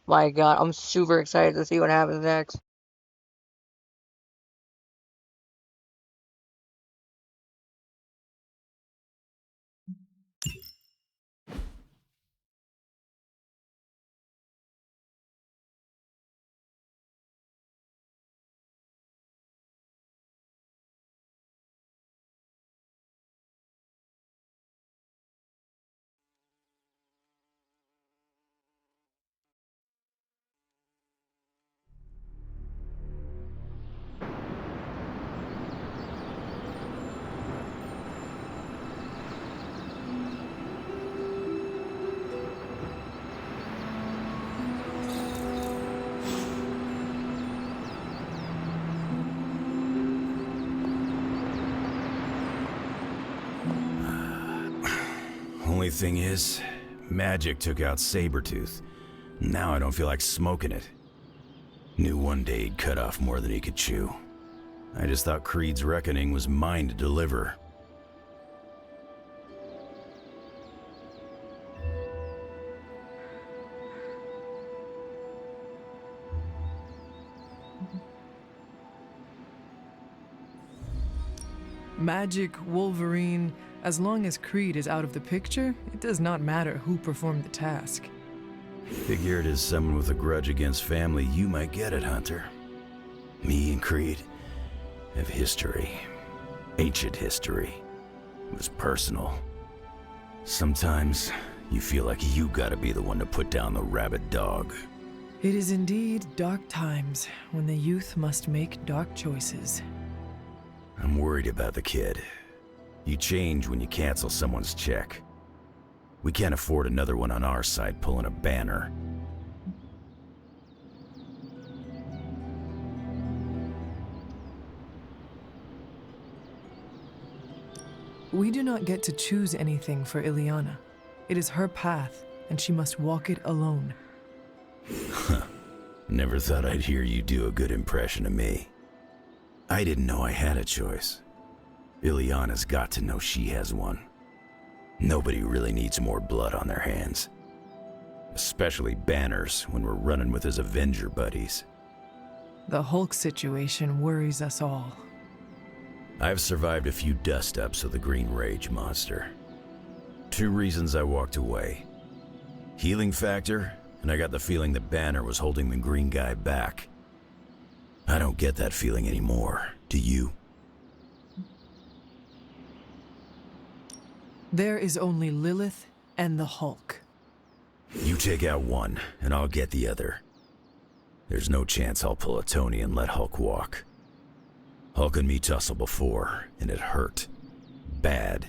My God, I'm super excited to see what happens next. Only thing is, magic took out Sabretooth. Now I don't feel like smoking it. Knew one day he'd cut off more than he could chew. I just thought Creed's reckoning was mine to deliver. Magic, Wolverine, as long as Creed is out of the picture, it does not matter who performed the task. Figured as someone with a grudge against family, you might get it, Hunter. Me and Creed have history. Ancient history. It was personal. Sometimes you feel like you gotta be the one to put down the rabid dog. It is indeed dark times when the youth must make dark choices. I'm worried about the kid. You change when you cancel someone's check. We can't afford another one on our side pulling a banner. We do not get to choose anything for Ileana. It is her path, and she must walk it alone. Never thought I'd hear you do a good impression of me. I didn't know I had a choice. Ileana's got to know she has one. Nobody really needs more blood on their hands. Especially Banner's when we're running with his Avenger buddies. The Hulk situation worries us all. I've survived a few dust-ups with the Green Rage monster. 2 reasons I walked away. Healing factor, and I got the feeling that Banner was holding the green guy back. I don't get that feeling anymore, do you? There is only Lilith and the Hulk. You take out one, and I'll get the other. There's no chance I'll pull a Tony and let Hulk walk. Hulk and me tussled before, and it hurt. Bad.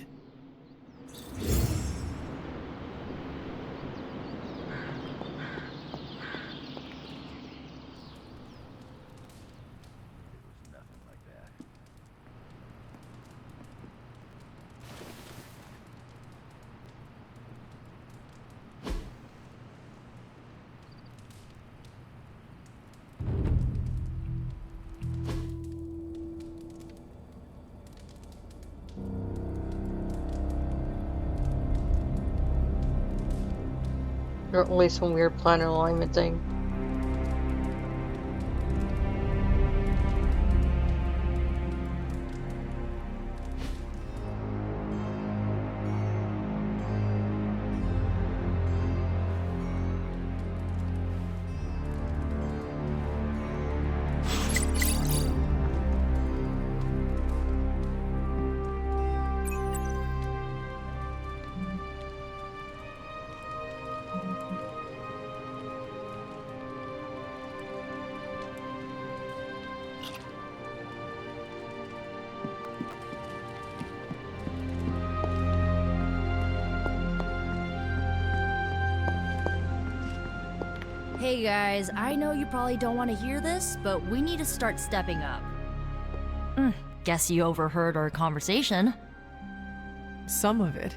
Or at least some weird planet alignment thing. Hey guys, I know you probably don't want to hear this, but we need to start stepping up. Guess you overheard our conversation. Some of it.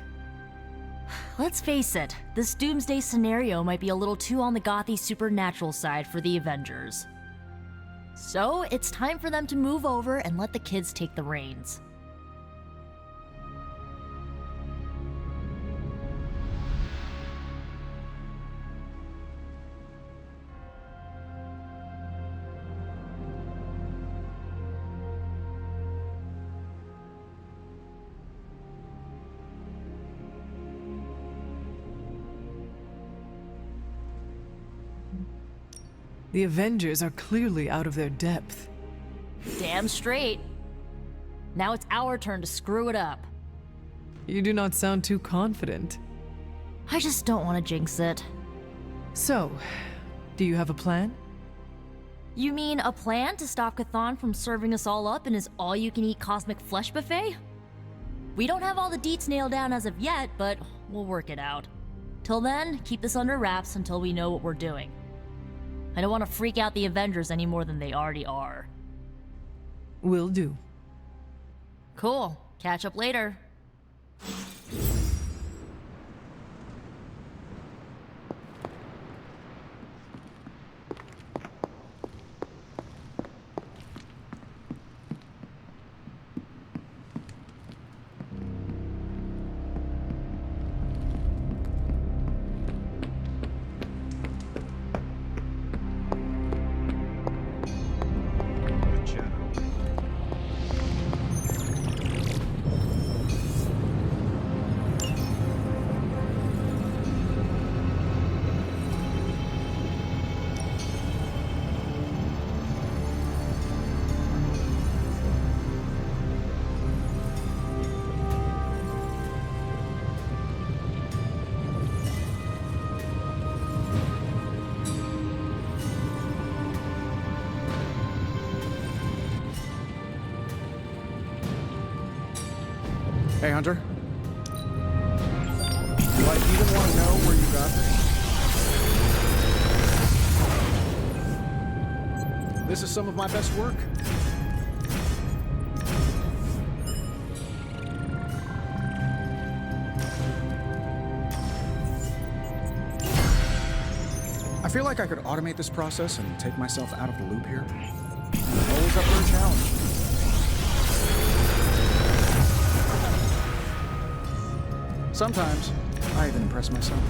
Let's face it, this doomsday scenario might be a little too on the gothy supernatural side for the Avengers. So, it's time for them to move over and let the kids take the reins. The Avengers are clearly out of their depth. Damn straight. Now it's our turn to screw it up. You do not sound too confident. I just don't want to jinx it. So, do you have a plan? You mean a plan to stop Chthon from serving us all up in his all-you-can-eat cosmic flesh buffet? We don't have all the deets nailed down as of yet, but we'll work it out. Till then, keep this under wraps until we know what we're doing. I don't want to freak out the Avengers any more than they already are. Will do. Cool. Catch up later. Hey, Hunter. Do I even want to know where you got this? This is some of my best work. I feel like I could automate this process and take myself out of the loop here. Always up for a challenge. Sometimes, I even impress myself.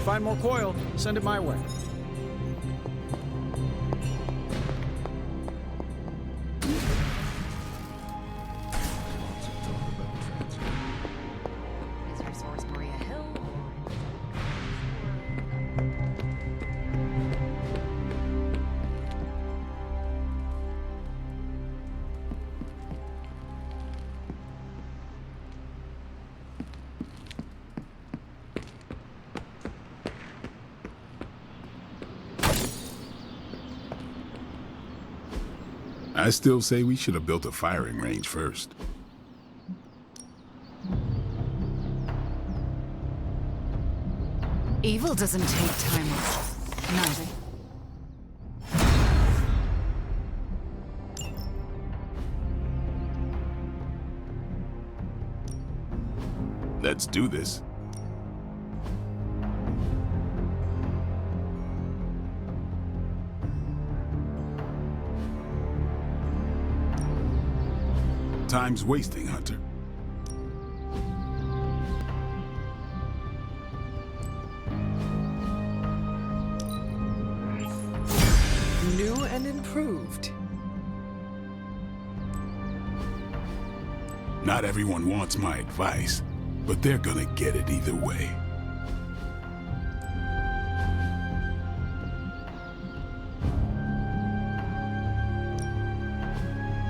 Find more coil, send it my way. Is your source Maria Hill? I still say we should have built a firing range first. Evil doesn't take time off, neither. Let's do this. Time's wasting, Hunter. New and improved. Not everyone wants my advice, but they're gonna get it either way.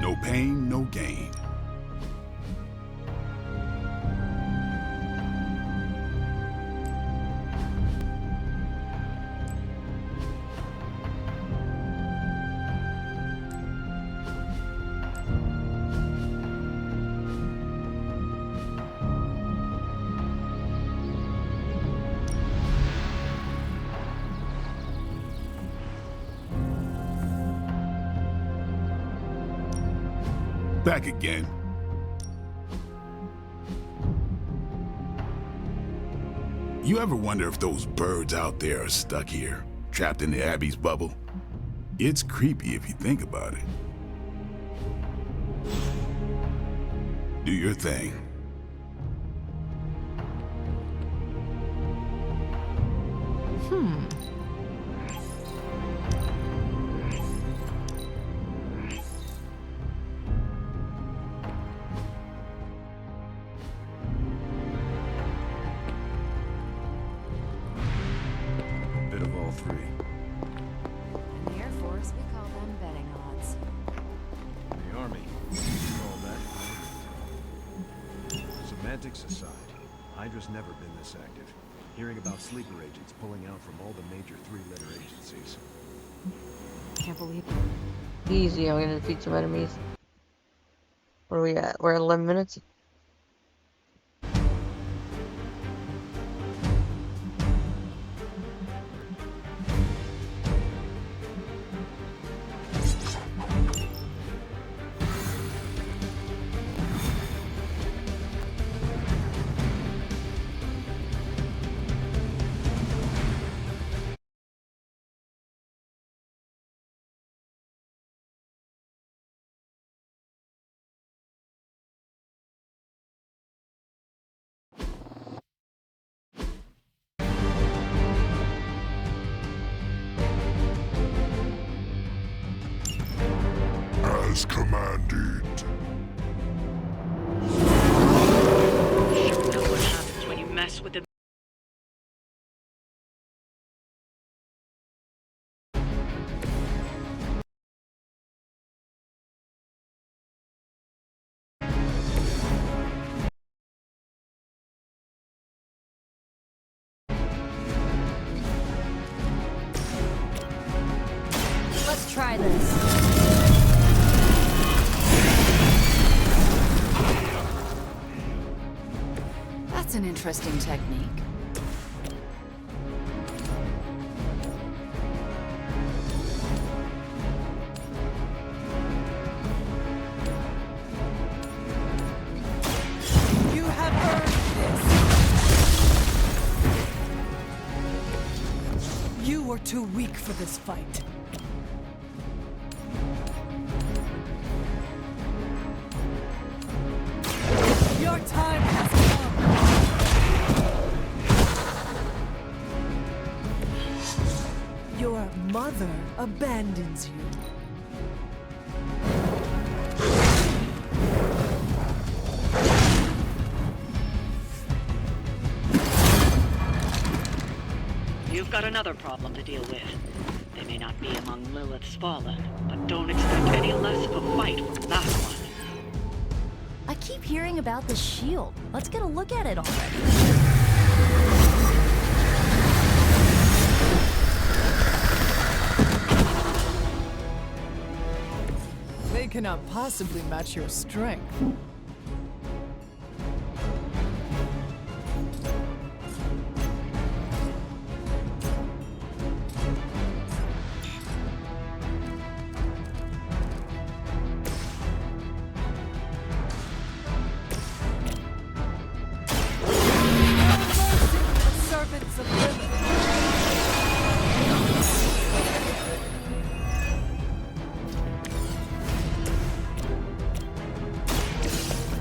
No pain, no gain. Back again. You ever wonder if those birds out there are stuck here, trapped in the Abbey's bubble? It's creepy if you think about it. Do your thing. Bit of all three. In the Air Force, we call them betting odds. In the Army, we call that. Semantics aside, Hydra's never been this active. Hearing about sleeper agents pulling out from all the major three-letter agencies. Can't believe Easy, I'm gonna defeat some enemies. Where are we at? We're at 11 minutes? As commanded. Show them what happens when you mess with the. Let's try this. that's an interesting technique. You have earned this. You were too weak for this fight. Your time has come. Your mother abandons you. You've got another problem to deal with. They may not be among Lilith's fallen, but don't expect any less of a fight from that one. I keep hearing about the shield. Let's get a look at it already. They cannot possibly match your strength. Servants of Lilith.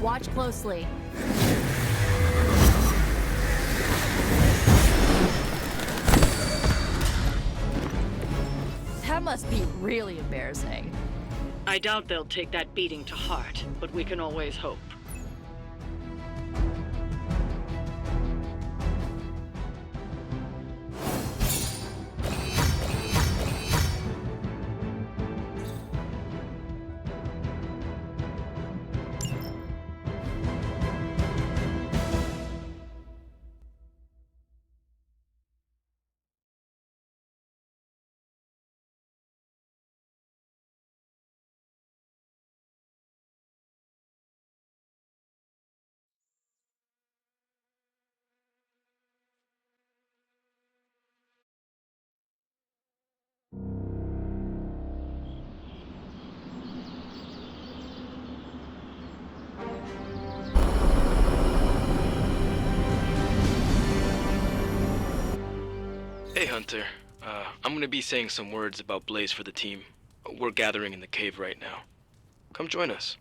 Watch closely. That must be really embarrassing. I doubt they'll take that beating to heart, but we can always hope. Hey Hunter, I'm gonna be saying some words about Blaze for the team. We're gathering in the cave right now. Come join us.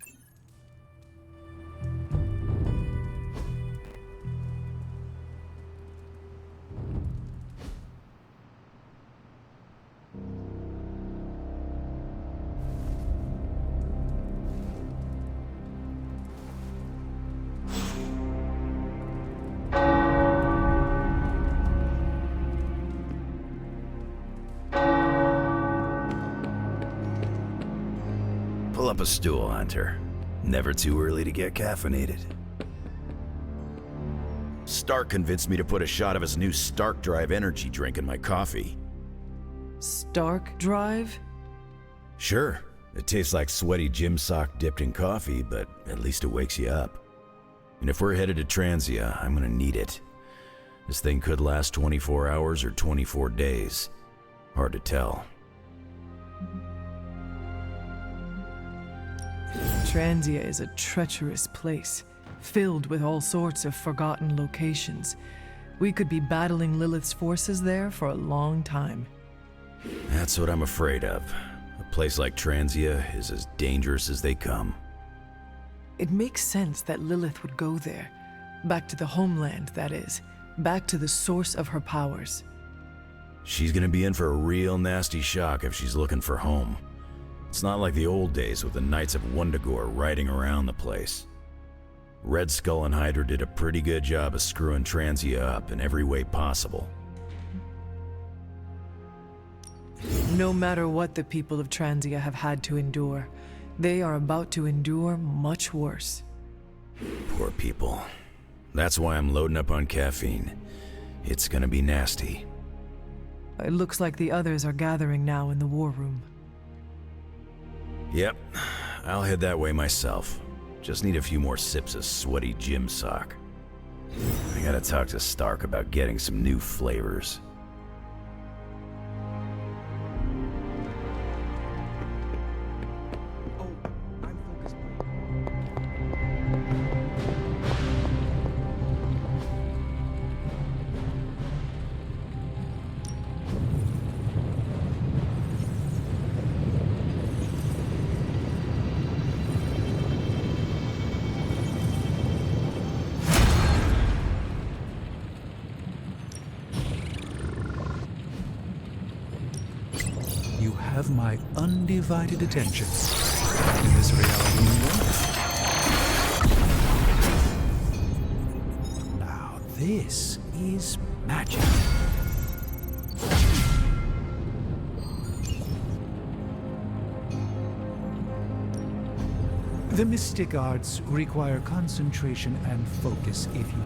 Pull up a stool, Hunter. Never too early to get caffeinated. Stark convinced me to put a shot of his new Stark Drive energy drink in my coffee. Stark Drive? Sure, it tastes like sweaty gym sock dipped in coffee, but at least it wakes you up. And if we're headed to Transia, I'm gonna need it. This thing could last 24 hours or 24 days. Hard to tell. Transia is a treacherous place, filled with all sorts of forgotten locations. We could be battling Lilith's forces there for a long time. That's what I'm afraid of. A place like Transia is as dangerous as they come. It makes sense that Lilith would go there. Back to the homeland, that is. Back to the source of her powers. She's gonna be in for a real nasty shock if she's looking for home. It's not like the old days with the Knights of Wundagore riding around the place. Red Skull and Hydra did a pretty good job of screwing Transia up in every way possible. No matter what the people of Transia have had to endure, they are about to endure much worse. Poor people. That's why I'm loading up on caffeine. It's gonna be nasty. It looks like the others are gathering now in the war room. Yep, I'll head that way myself. Just need a few more sips of sweaty gym sock. I gotta talk to Stark about getting some new flavors. You have my undivided attention in this reality. Now this is magic. The mystic arts require concentration and focus if you...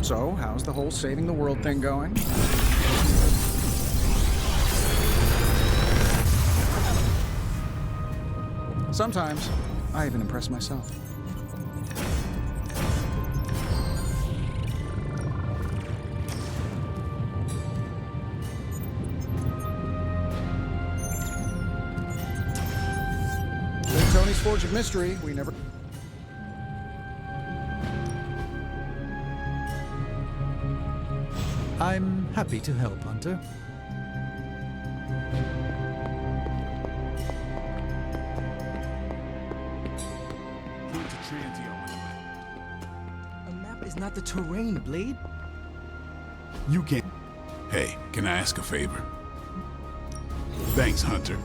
So, how's the whole saving the world thing going? Sometimes, I even impress myself. With Tony's Forge of Mystery, we never... I'm happy to help, Hunter. A map is not the terrain, Blade. You can't... Hey, can I ask a favor? Thanks, Hunter.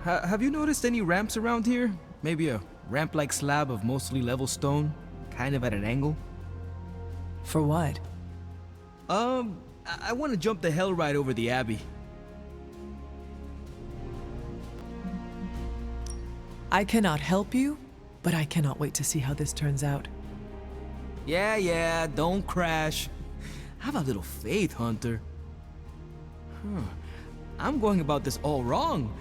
Have you noticed any ramps around here? Maybe a ramp-like slab of mostly level stone, kind of at an angle? For what? I want to jump the hell right over the Abbey. I cannot help you, but I cannot wait to see how this turns out. Yeah, don't crash. Have a little faith, Hunter. I'm going about this all wrong.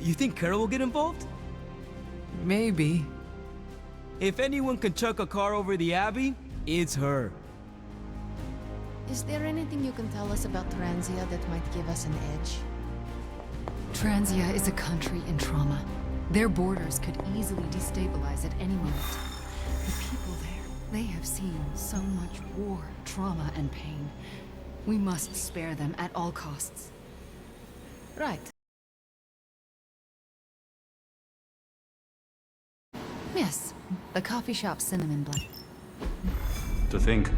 You think Carol will get involved? Maybe. If anyone can chuck a car over the Abbey, it's her. Is there anything you can tell us about Transia that might give us an edge? Transia is a country in trauma. Their borders could easily destabilize at any moment. The people there, they have seen so much war, trauma and pain. We must spare them at all costs. Right. Yes, the coffee shop Cinnamon Black. To think,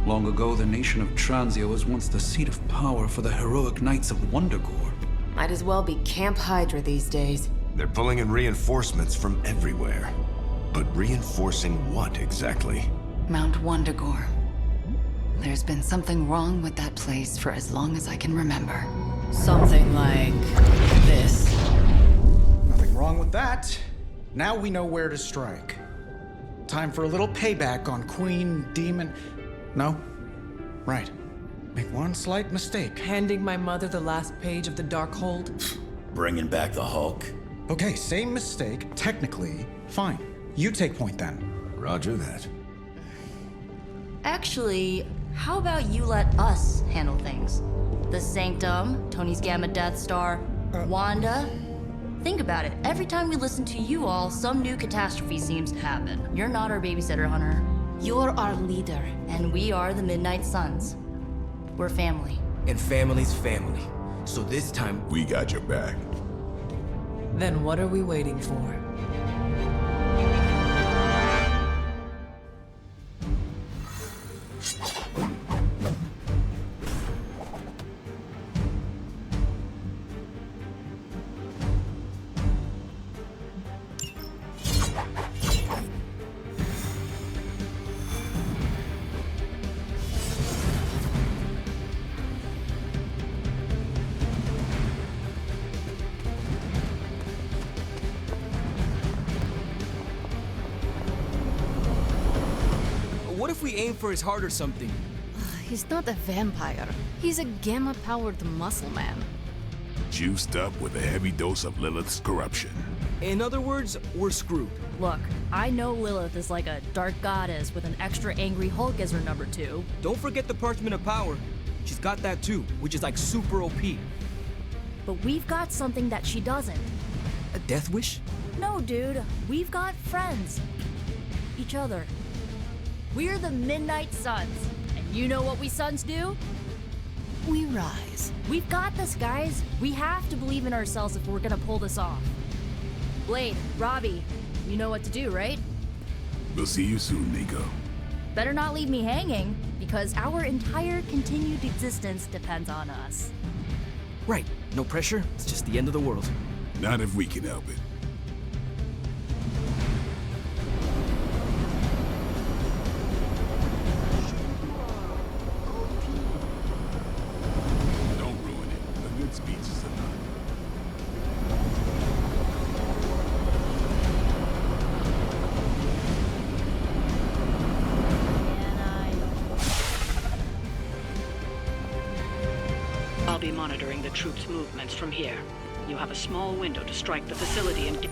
long ago the nation of Transia was once the seat of power for the heroic knights of Wondergore. Might as well be Camp Hydra these days. They're pulling in reinforcements from everywhere. But reinforcing what exactly? Mount Wondergore. There's been something wrong with that place for as long as I can remember. Something like this. Nothing wrong with that. Now we know where to strike. Time for a little payback on Queen, Demon... No? Right. Make one slight mistake. Handing my mother the last page of the Darkhold? Bringing back the Hulk. Okay, same mistake. Technically, fine. You take point then. Roger that. Actually, how about you let us handle things? The Sanctum, Tony's Gamma Death Star, Wanda. Think about it. Every time we listen to you all, some new catastrophe seems to happen. You're not our babysitter, Hunter. You're our leader. And we are the Midnight Suns. We're family. And family's family. So this time, We got your back. Then what are we waiting for? what if we aim for his heart or something? He's not a vampire. He's a gamma-powered muscle man. Juiced up with a heavy dose of Lilith's corruption. In other words, we're screwed. Look, I know Lilith is like a dark goddess with an extra angry Hulk as her number 2. Don't forget the Parchment of Power. She's got that too, which is like super OP. But we've got something that she doesn't. A death wish? No, dude. We've got friends. Each other. We're the Midnight Suns. And you know what we Suns do? We rise. We've got this, guys. We have to believe in ourselves if we're gonna pull this off. Blade, Robbie, you know what to do, right? We'll see you soon, Nico. Better not leave me hanging, because our entire continued existence depends on us. Right. No pressure. It's just the end of the world. Not if we can help it. Don't ruin it. A good speech is enough. I'll be monitoring the troops' movements from here. You have a small window to strike the facility and...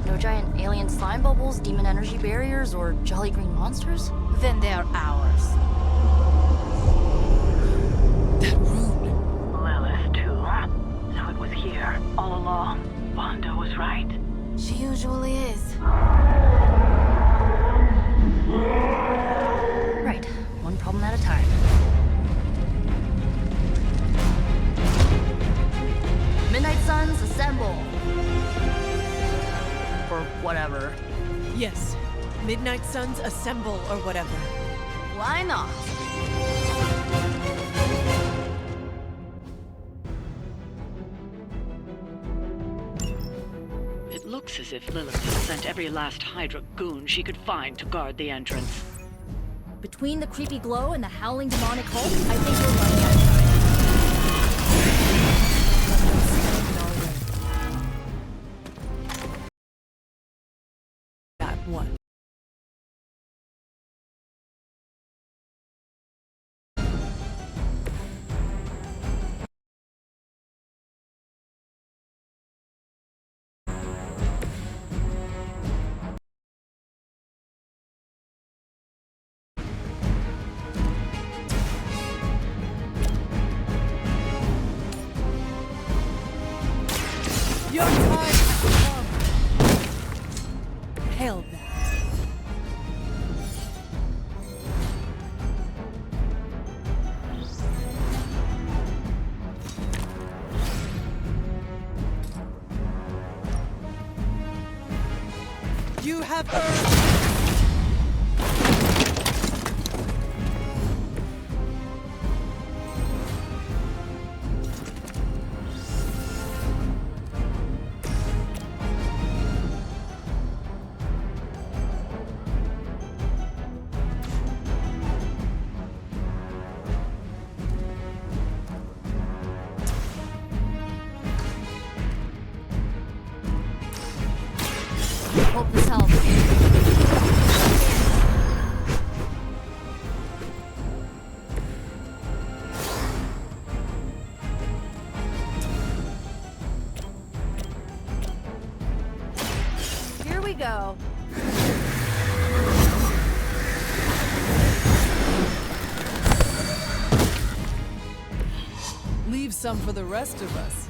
No giant alien slime bubbles, demon energy barriers, or jolly green monsters? Then they're ours. Lilith, too. So it was here, all along. Wanda was right. She usually is. Right. One problem at a time. Midnight Suns, assemble! Or whatever. Yes. Midnight Suns assemble or whatever. Why not? It looks as if Lilith has sent every last Hydra goon she could find to guard the entrance. Between the creepy glow and the howling demonic Hulk, I think we're running out of time. That one. Your time has come. Hail that. You have earned. Hope this helps. Here we go. Leave some for the rest of us.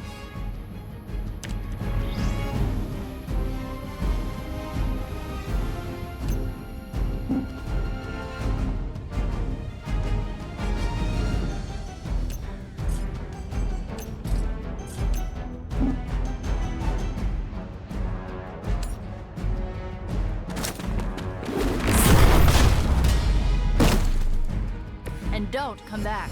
And don't come back.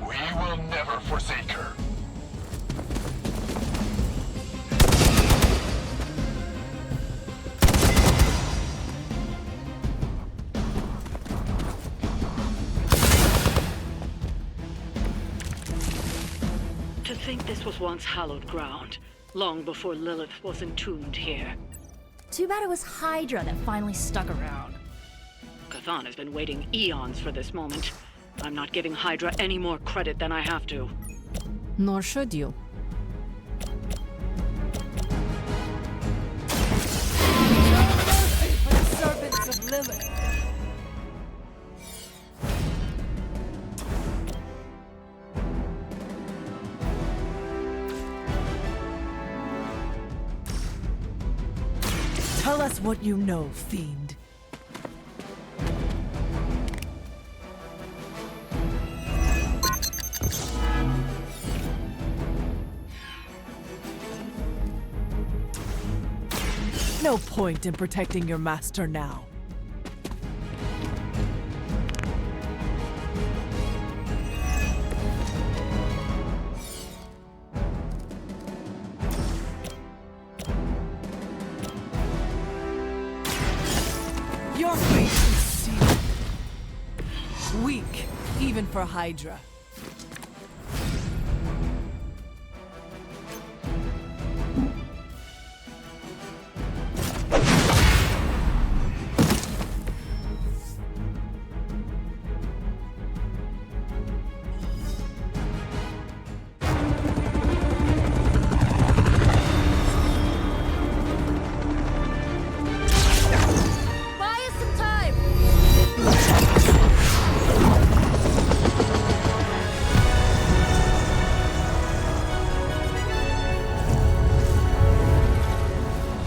We will never forsake her. To think this was once hallowed ground, long before Lilith was entombed here. Too bad it was Hydra that finally stuck around. Cathan has been waiting eons for this moment. I'm not giving Hydra any more credit than I have to. Nor should you. No mercy for the servants of Lilith. Tell us what you know, fiend. No point in protecting your master now. Your fate is sealed. Weak, even for Hydra. Buy us some time!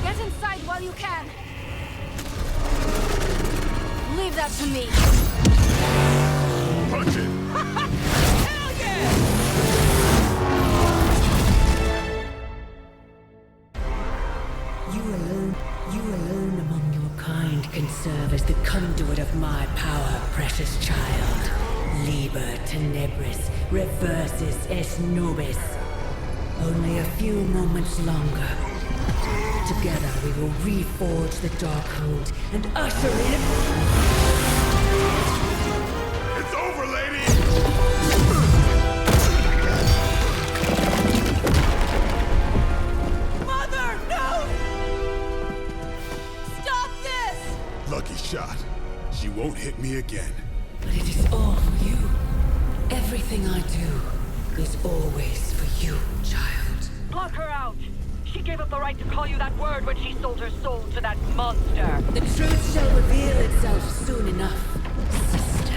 Get inside while you can. Leave that to me. Punch it! Hell yeah! You alone among your kind can serve as the conduit of my power, precious child. Liber tenebris reverses es nobis. Only a few moments longer. Together we will reforge the Darkhold and usher in... It's over, lady! Mother, no! Stop this! Lucky shot. She won't hit me again. But it is all for you. Everything I do is always for you, child. Block her out! She gave up the right to call you that word when she sold her soul to that monster. The truth shall reveal itself soon enough, sister.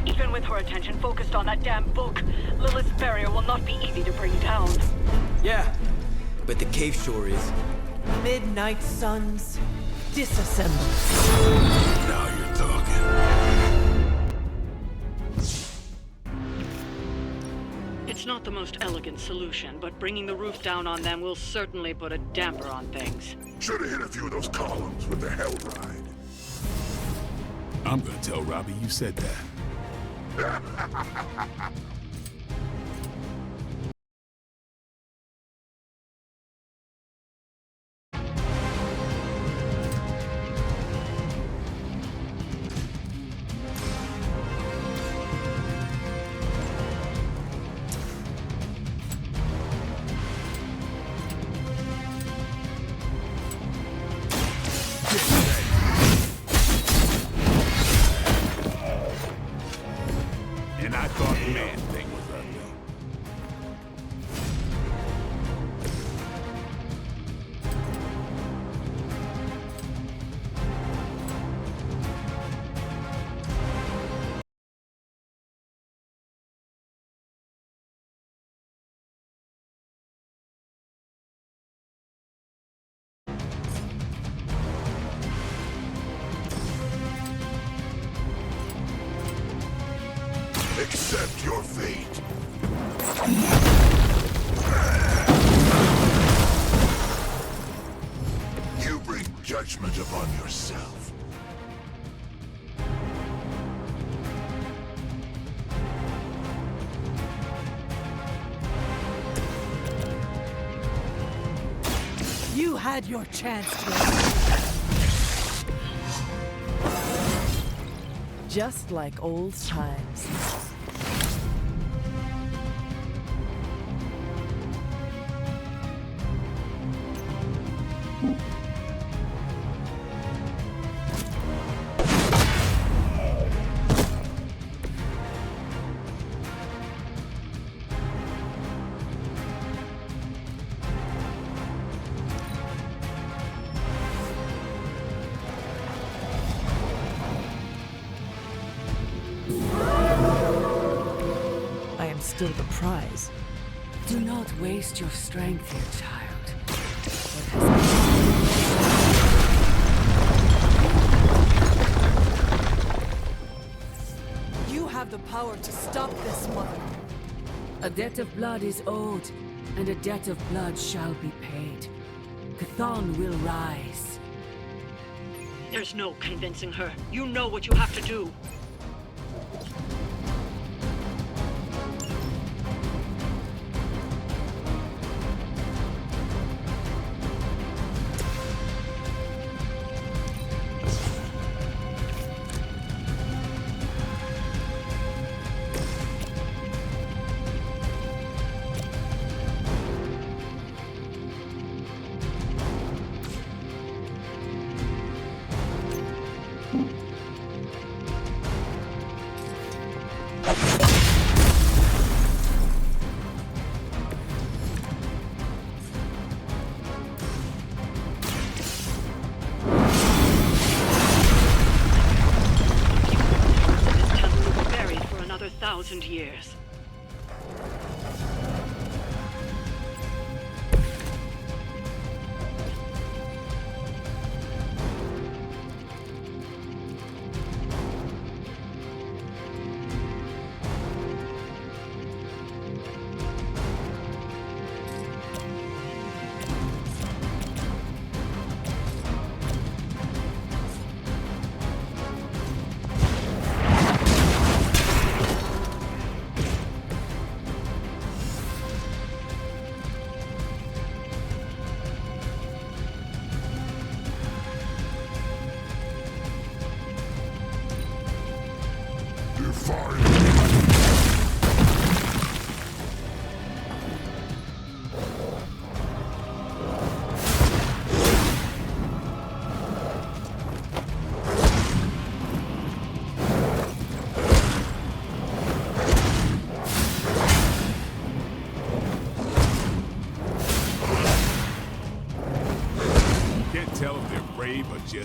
Even with her attention focused on that damn book, Lilith's barrier will not be easy to bring down. Yeah, but the cave shore is. Midnight Suns, disassemble. Now you're talking. It's not the most elegant solution, but bringing the roof down on them will certainly put a damper on things. Should have hit a few of those columns with the hell ride. I'm gonna tell Robbie you said that. And I thought Man-Thing was ugly. Accept your fate. You bring judgment upon yourself. You had your chance to. Just like old times. I am still the prize. Do not waste your strength here, child. You have the power to stop this, Mother. A debt of blood is owed, and a debt of blood shall be paid. Chthon will rise. There's no convincing her. You know what you have to do. This temple will be buried for another 1,000 years.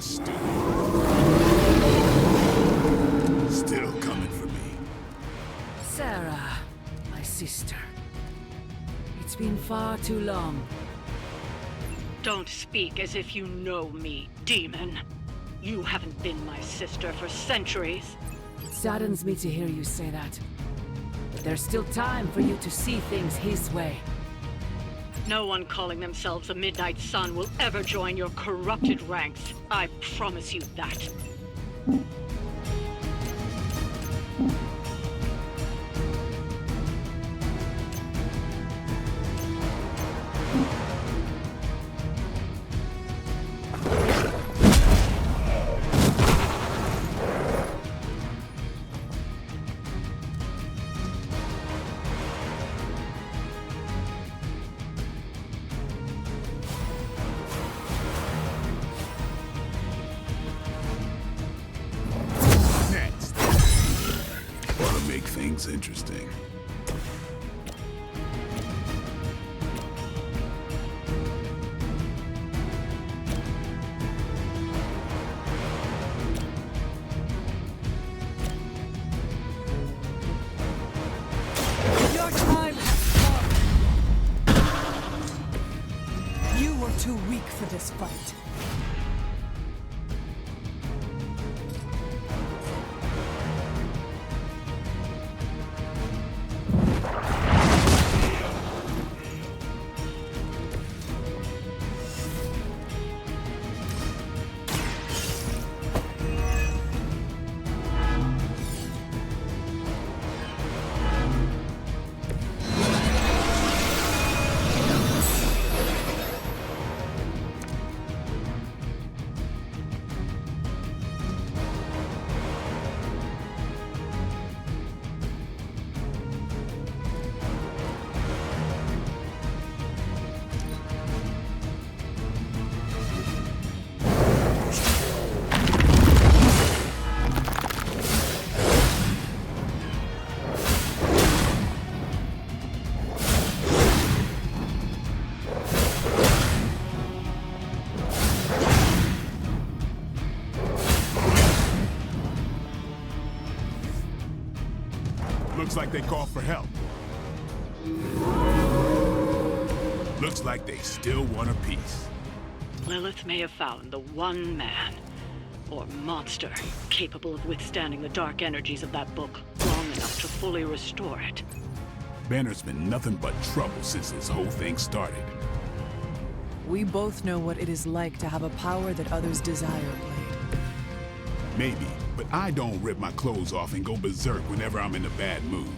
stupid. Still coming for me. Sarah, my sister. It's been far too long. Don't speak as if you know me, demon. You haven't been my sister for centuries. It saddens me to hear you say that. But there's still time for you to see things his way. No one calling themselves a Midnight Sun will ever join your corrupted ranks. I promise you that. Next. Want to make things interesting. Your time has come! You were too weak for this fight. Looks like they called for help. Looks like they still want a piece. Lilith may have found the one man, or monster, capable of withstanding the dark energies of that book long enough to fully restore it. Banner's been nothing but trouble since this whole thing started. We both know what it is like to have a power that others desire, Blade. Maybe, but I don't rip my clothes off and go berserk whenever I'm in a bad mood.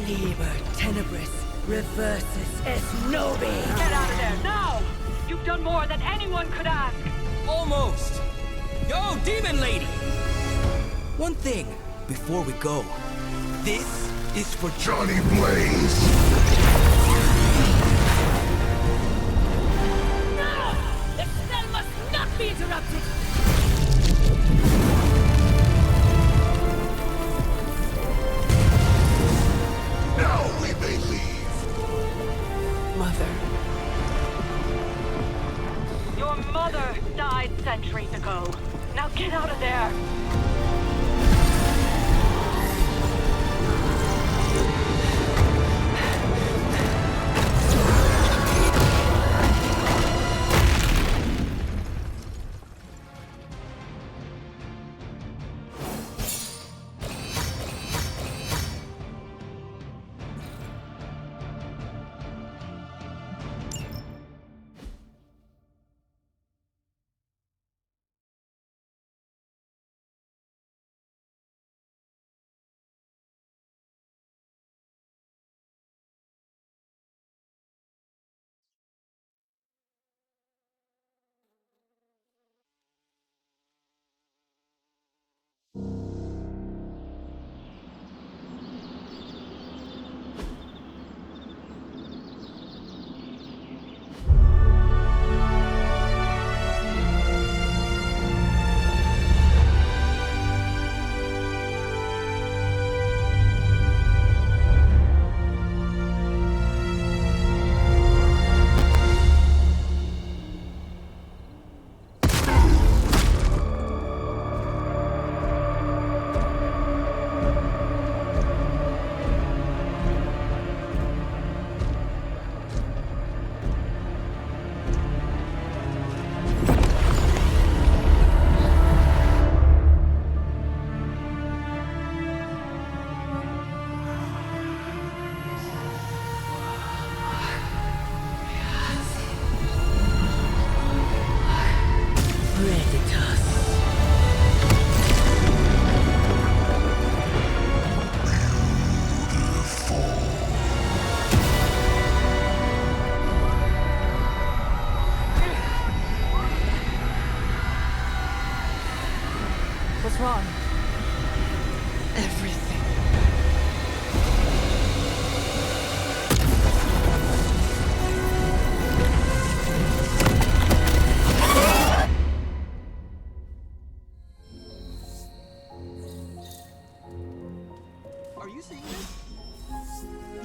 Liber tenebris reversus es nobi. Get out of there, now! You've done more than anyone could ask! Almost! Yo, demon lady! One thing, before we go. This is for Johnny Blaze! No! The spell must not be interrupted! Now we may leave. Mother. Your mother died centuries ago. Now get out of there!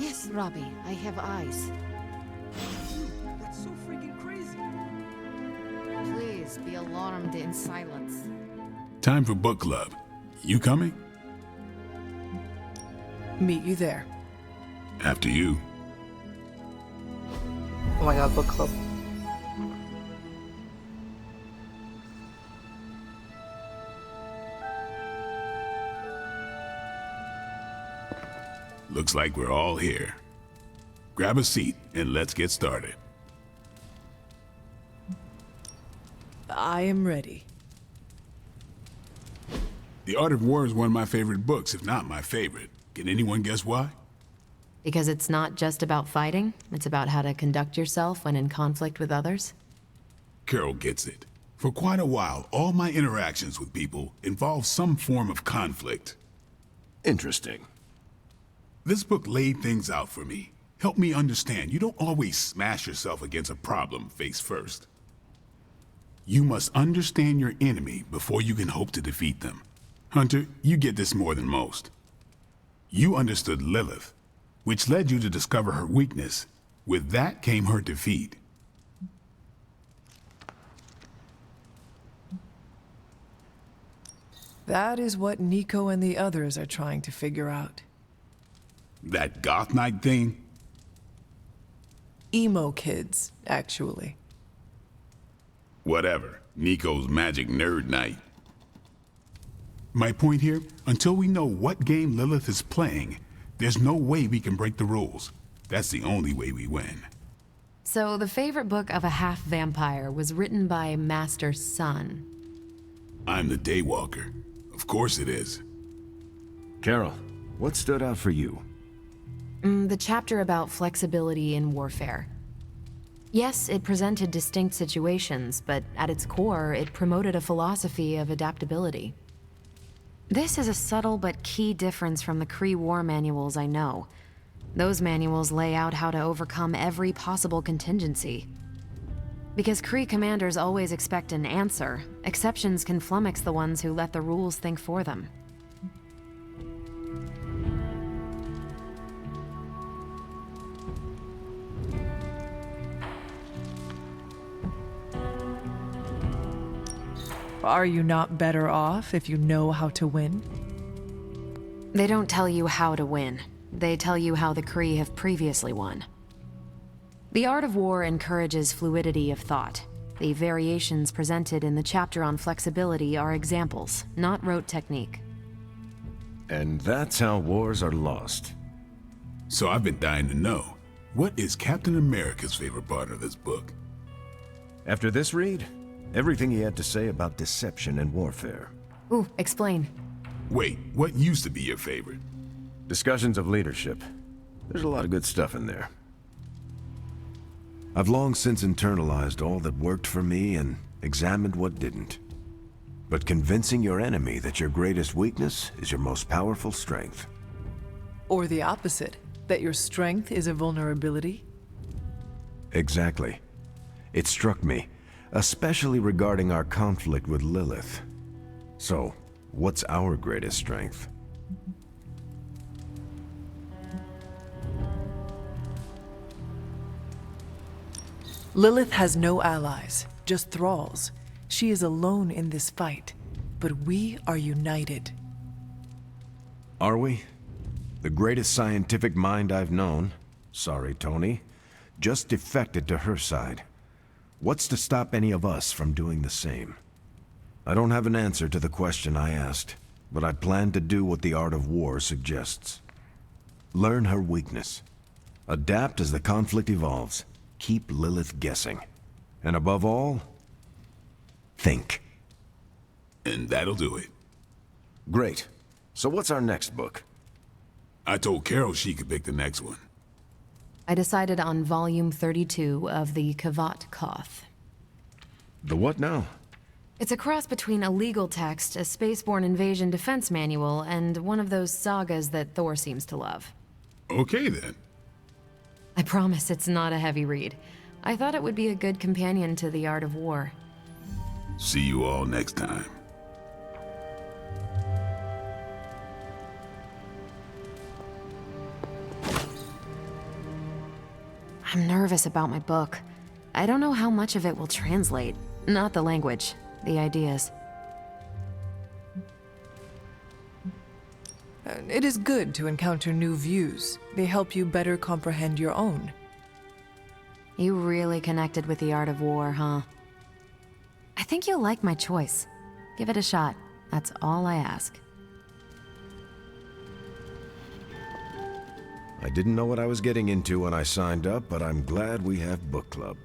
Yes, Robbie, I have eyes. That's so freaking crazy. Please be alarmed in silence. Time for book club. You coming? Meet you there. After you. Oh my god, book club. Looks like we're all here. Grab a seat and let's get started. I am ready. The Art of War is one of my favorite books, if not my favorite. Can anyone guess why? Because it's not just about fighting, it's about how to conduct yourself when in conflict with others? Carol gets it. For quite a while, all my interactions with people involve some form of conflict. Interesting. This book laid things out for me. Helped me understand you don't always smash yourself against a problem face first. You must understand your enemy before you can hope to defeat them. Hunter, you get this more than most. You understood Lilith, which led you to discover her weakness. With that came her defeat. That is what Nico and the others are trying to figure out. That goth night thing? Emo kids, actually. Whatever. Nico's magic nerd night. My point here, until we know what game Lilith is playing, there's no way we can break the rules. That's the only way we win. So the favorite book of a half-vampire was written by Master's son. I'm the Daywalker. Of course it is. Carol, what stood out for you? The chapter about flexibility in warfare. Yes, it presented distinct situations, but at its core, it promoted a philosophy of adaptability. This is a subtle but key difference from the Kree war manuals I know. Those manuals lay out how to overcome every possible contingency. Because Kree commanders always expect an answer, exceptions can flummox the ones who let the rules think for them. Are you not better off if you know how to win? They don't tell you how to win. They tell you how the Kree have previously won. The Art of War encourages fluidity of thought. The variations presented in the chapter on flexibility are examples, not rote technique. And that's how wars are lost. So I've been dying to know, what is Captain America's favorite part of this book? After this read, everything he had to say about deception and warfare. Ooh, explain. Wait, what used to be your favorite? Discussions of leadership. There's a lot of good stuff in there. I've long since internalized all that worked for me and examined what didn't. But convincing your enemy that your greatest weakness is your most powerful strength. Or the opposite, that your strength is a vulnerability? Exactly. It struck me, especially regarding our conflict with Lilith. So, what's our greatest strength? Lilith has no allies, just thralls. She is alone in this fight, but we are united. Are we? The greatest scientific mind I've known, sorry Tony, just defected to her side. What's to stop any of us from doing the same? I don't have an answer to the question I asked, but I plan to do what the Art of War suggests. Learn her weakness. Adapt as the conflict evolves. Keep Lilith guessing. And above all, think. And that'll do it. Great. So what's our next book? I told Carol she could pick the next one. I decided on volume 32 of the Kavat Koth. The what now? It's a cross between a legal text, a spaceborne invasion defense manual, and one of those sagas that Thor seems to love. Okay then. I promise it's not a heavy read. I thought it would be a good companion to The Art of War. See you all next time. I'm nervous about my book. I don't know how much of it will translate. Not the language, the ideas. It is good to encounter new views. They help you better comprehend your own. You really connected with the art of war, huh? I think you'll like my choice. Give it a shot. That's all I ask. I didn't know what I was getting into when I signed up, but I'm glad we have book club.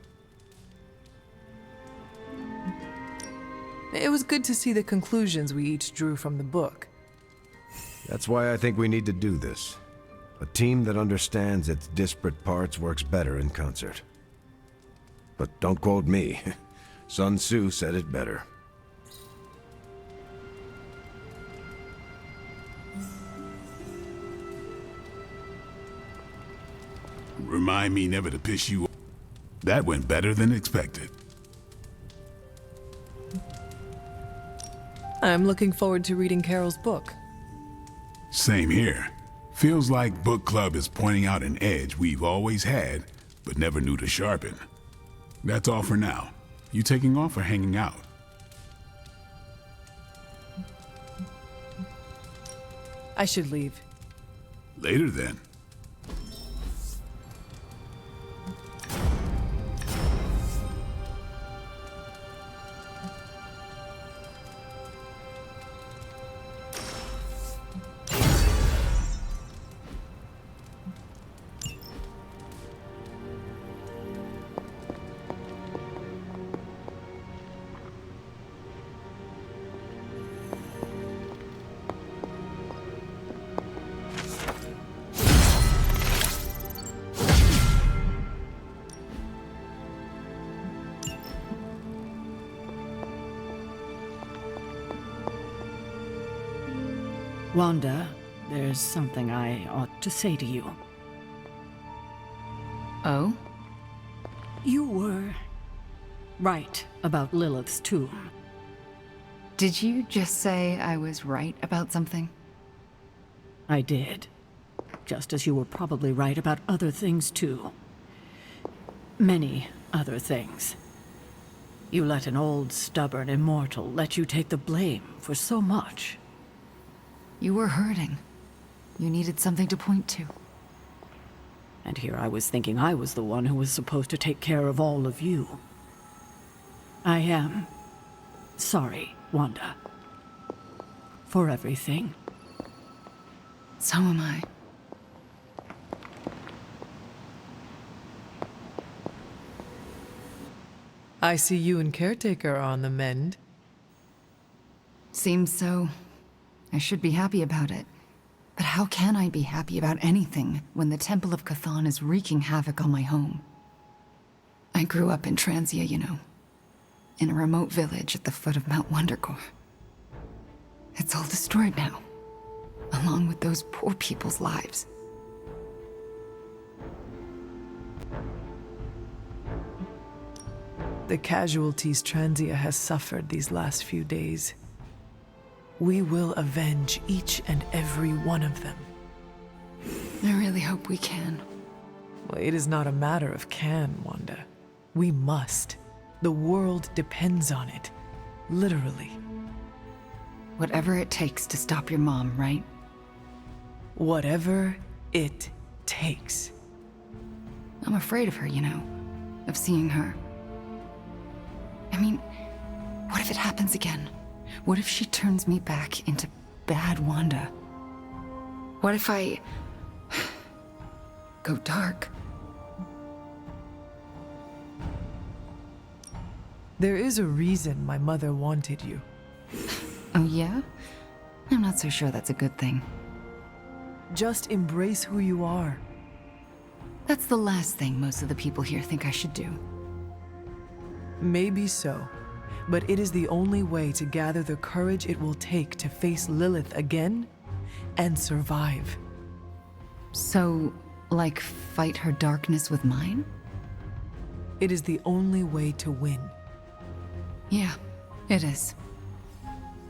It was good to see the conclusions we each drew from the book. That's why I think we need to do this. A team that understands its disparate parts works better in concert. But don't quote me. Sun Tzu said it better. Remind me never to piss you off. That went better than expected. I'm looking forward to reading Carol's book. Same here. Feels like book club is pointing out an edge we've always had, but never knew to sharpen. That's all for now. You taking off or hanging out? I should leave. Later then. Wanda, there's something I ought to say to you. Oh? You were right about Lilith's tomb. Did you just say I was right about something? I did. Just as you were probably right about other things, too. Many other things. You let an old, stubborn immortal let you take the blame for so much. You were hurting. You needed something to point to. And here I was thinking I was the one who was supposed to take care of all of you. I am sorry, Wanda. For everything. So am I. I see you and Caretaker are on the mend. Seems so. I should be happy about it. But how can I be happy about anything when the Temple of Cthon is wreaking havoc on my home? I grew up in Transia, you know. In a remote village at the foot of Mount Wondergore. It's all destroyed now. Along with those poor people's lives. The casualties Transia has suffered these last few days. We will avenge each and every one of them. I really hope we can. Well, it is not a matter of can, Wanda. We must. The world depends on it. Literally. Whatever it takes to stop your mom, right? Whatever it takes. I'm afraid of her, you know. Of seeing her. I mean, what if it happens again? What if she turns me back into bad Wanda? What if I go dark? There is a reason my mother wanted you. Oh yeah? I'm not so sure that's a good thing. Just embrace who you are. That's the last thing most of the people here think I should do. Maybe so. But it is the only way to gather the courage it will take to face Lilith again and survive. So, like, fight her darkness with mine? It is the only way to win. Yeah, it is.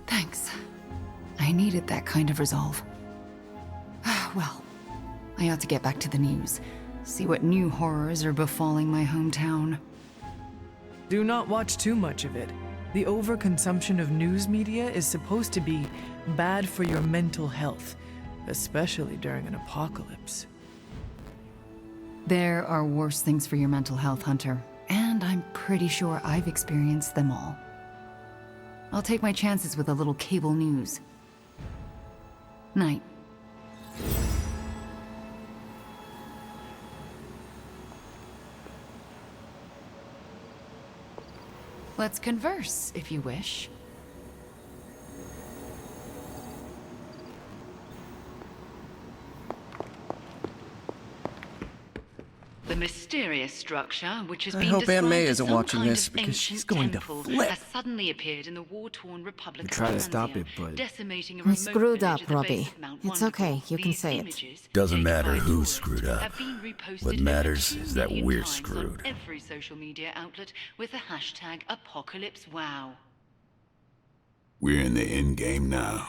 Thanks. I needed that kind of resolve. Well, I ought to get back to the news. See what new horrors are befalling my hometown. Do not watch too much of it. The overconsumption of news media is supposed to be bad for your mental health, especially during an apocalypse. There are worse things for your mental health, Hunter, and I'm pretty sure I've experienced them all. I'll take my chances with a little cable news. Night. Let's converse, if you wish. The mysterious structure, which has I been hope Aunt described May as isn't some watching kind this of because she's ancient going to temple, flip. has suddenly appeared in the war-torn Republic We of try to stop Transia, it, but decimating a I remote screwed village up, at the base Robbie. of Mount It's Wonderful. okay, you can These say it. images, Doesn't taken matter by who tourists, screwed up. have been reposted What over matters 2 is that million we're times on screwed. every social media outlet with the hashtag #ApocalypseWow. We're in the end game now.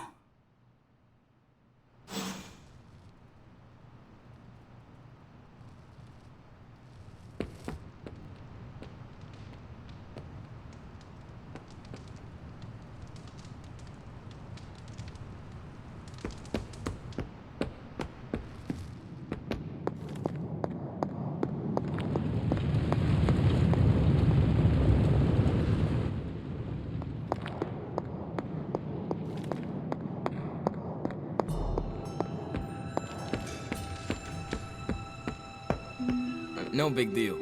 No big deal.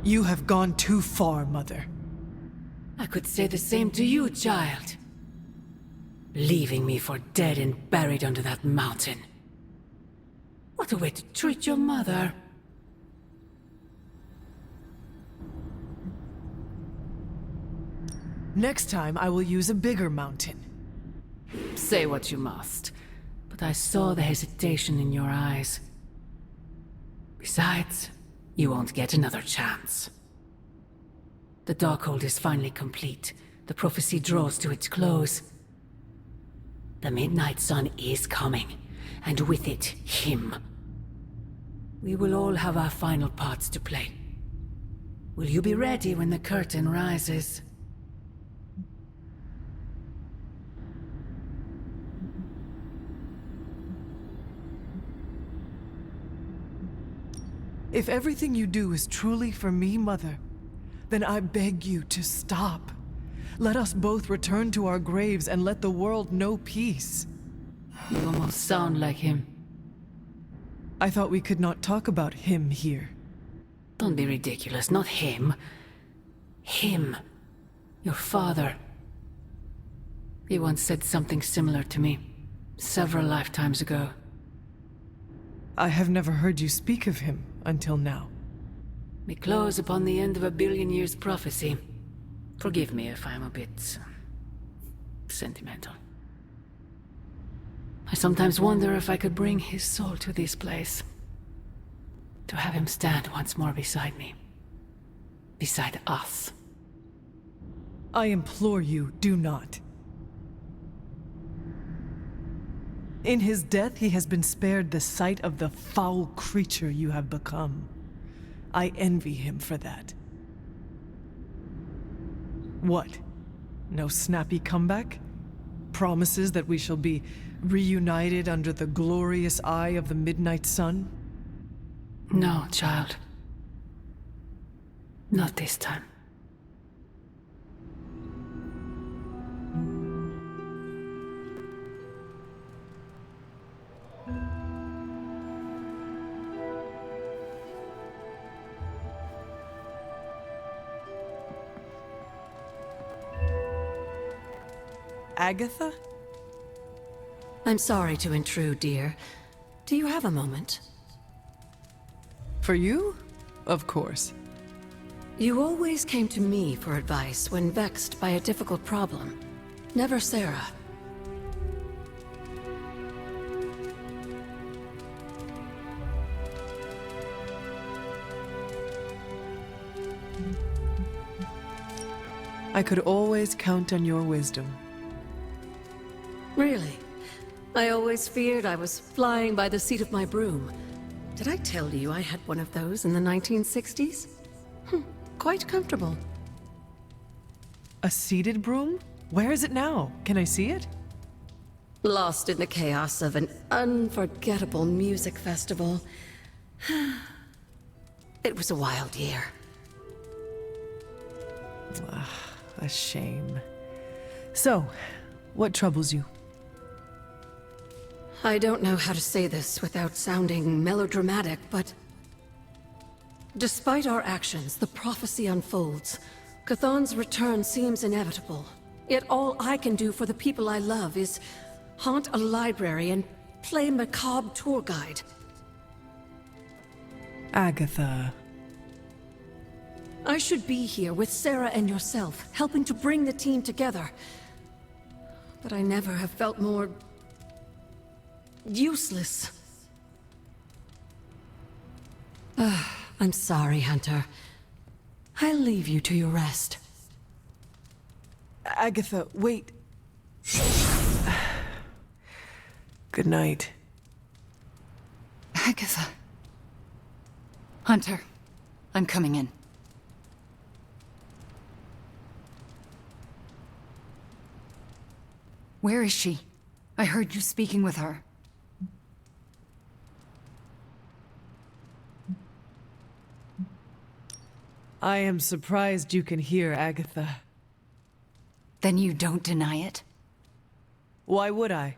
You have gone too far, Mother. I could say the same to you, child. Leaving me for dead and buried under that mountain. What a way to treat your mother. Next time, I will use a bigger mountain. Say what you must, but I saw the hesitation in your eyes. Besides, you won't get another chance. The Darkhold is finally complete. The prophecy draws to its close. The Midnight Sun is coming, and with it, him. We will all have our final parts to play. Will you be ready when the curtain rises? If everything you do is truly for me, Mother, then I beg you to stop. Let us both return to our graves and let the world know peace. You almost sound like him. I thought we could not talk about him here. Don't be ridiculous, not him. Him. Your father. He once said something similar to me, several lifetimes ago. I have never heard you speak of him until now. We close upon the end of a billion years prophecy. Forgive me if I'm a bit sentimental. I sometimes wonder if I could bring his soul to this place. To have him stand once more beside me. Beside us. I implore you, do not. In his death, he has been spared the sight of the foul creature you have become. I envy him for that. What? No snappy comeback? Promises that we shall be reunited under the glorious eye of the Midnight Sun? No, child. Not this time. Agatha? I'm sorry to intrude, dear. Do you have a moment? For you? Of course. You always came to me for advice when vexed by a difficult problem. Never Sarah. I could always count on your wisdom. Really? I always feared I was flying by the seat of my broom. Did I tell you I had one of those in the 1960s? Quite comfortable. A seated broom? Where is it now? Can I see it? Lost in the chaos of an unforgettable music festival. It was a wild year. A shame. So, what troubles you? I don't know how to say this without sounding melodramatic, but despite our actions, the prophecy unfolds. Chthon's return seems inevitable. Yet all I can do for the people I love is haunt a library and play macabre tour guide. Agatha. I should be here with Sarah and yourself, helping to bring the team together. But I never have felt more useless. I'm sorry, Hunter. I'll leave you to your rest. Agatha, wait. Good night. Agatha. Hunter, I'm coming in. Where is she? I heard you speaking with her. I am surprised you can hear, Agatha. Then you don't deny it? Why would I?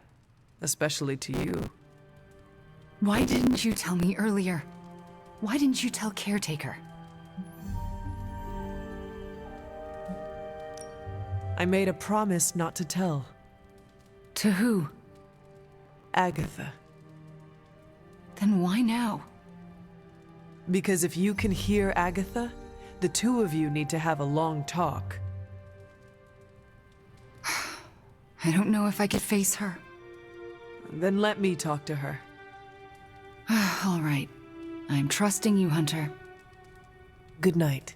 Especially to you. Why didn't you tell me earlier? Why didn't you tell Caretaker? I made a promise not to tell. To who? Agatha. Then why now? Because if you can hear Agatha, the two of you need to have a long talk. I don't know if I could face her. Then let me talk to her. All right. I'm trusting you, Hunter. Good night.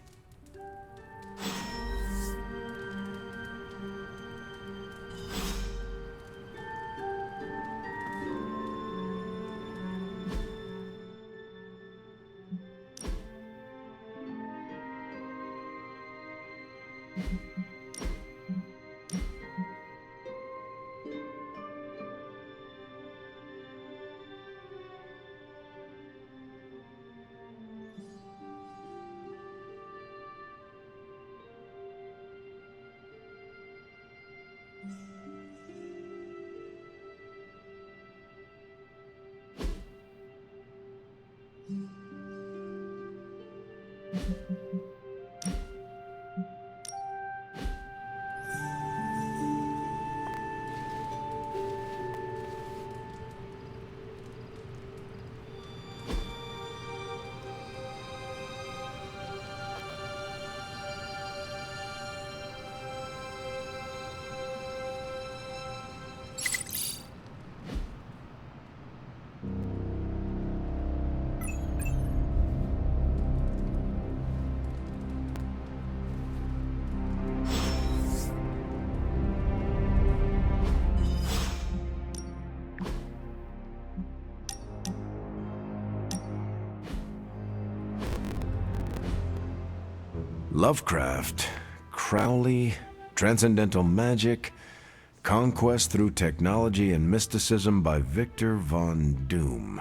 Lovecraft, Crowley, transcendental magic, conquest through technology and mysticism by Victor Von Doom.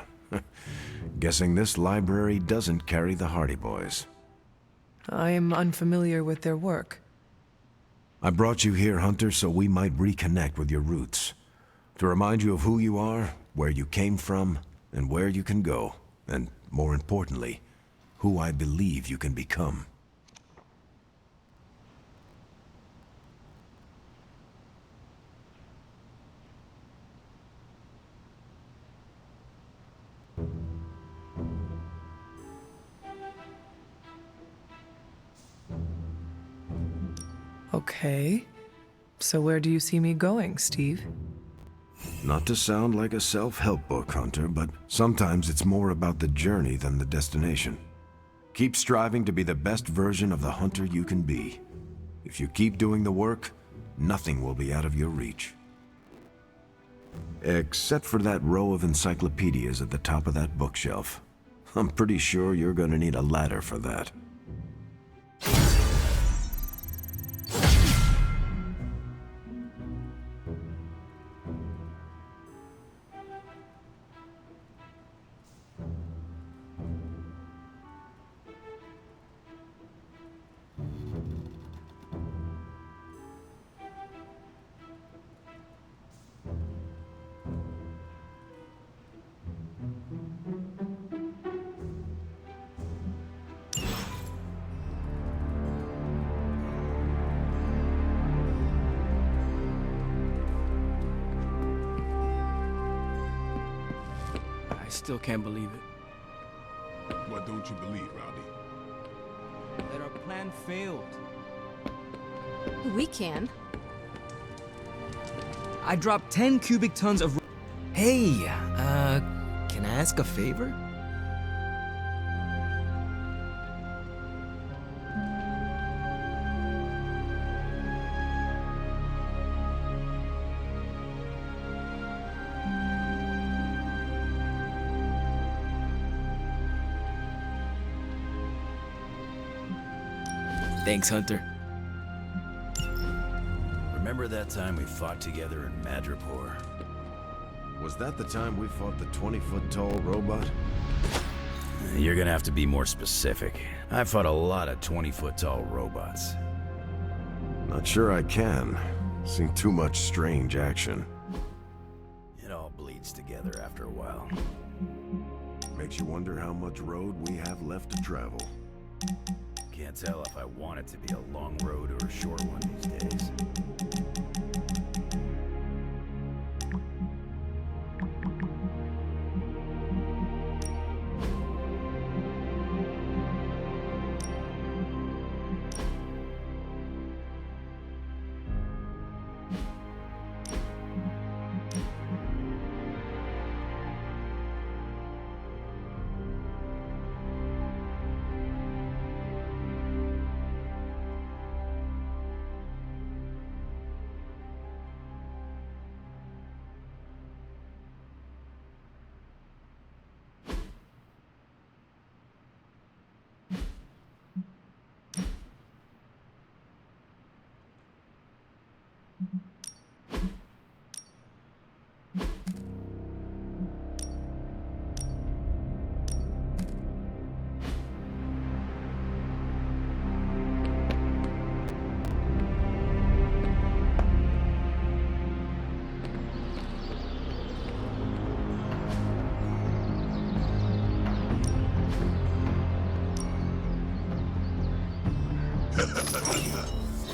Guessing this library doesn't carry the Hardy Boys. I am unfamiliar with their work. I brought you here, Hunter, so we might reconnect with your roots. To remind you of who you are, where you came from, and where you can go. And, more importantly, who I believe you can become. Okay. So where do you see me going, Steve? Not to sound like a self-help book, Hunter, but sometimes it's more about the journey than the destination. Keep striving to be the best version of the Hunter you can be. If you keep doing the work, nothing will be out of your reach. Except for that row of encyclopedias at the top of that bookshelf. I'm pretty sure you're gonna need a ladder for that. I still can't believe it. What don't you believe, Rowdy? That our plan failed. We can. I dropped 10 cubic tons of... Hey, can I ask a favor? Thanks, Hunter. Remember that time we fought together in Madripoor? Was that the time we fought the 20-foot-tall robot? You're gonna have to be more specific. I fought a lot of 20-foot-tall robots. Not sure I can. Seen too much strange action. It all bleeds together after a while. Makes you wonder how much road we have left to travel. Can't tell if I want it to be a long road or a short one these days.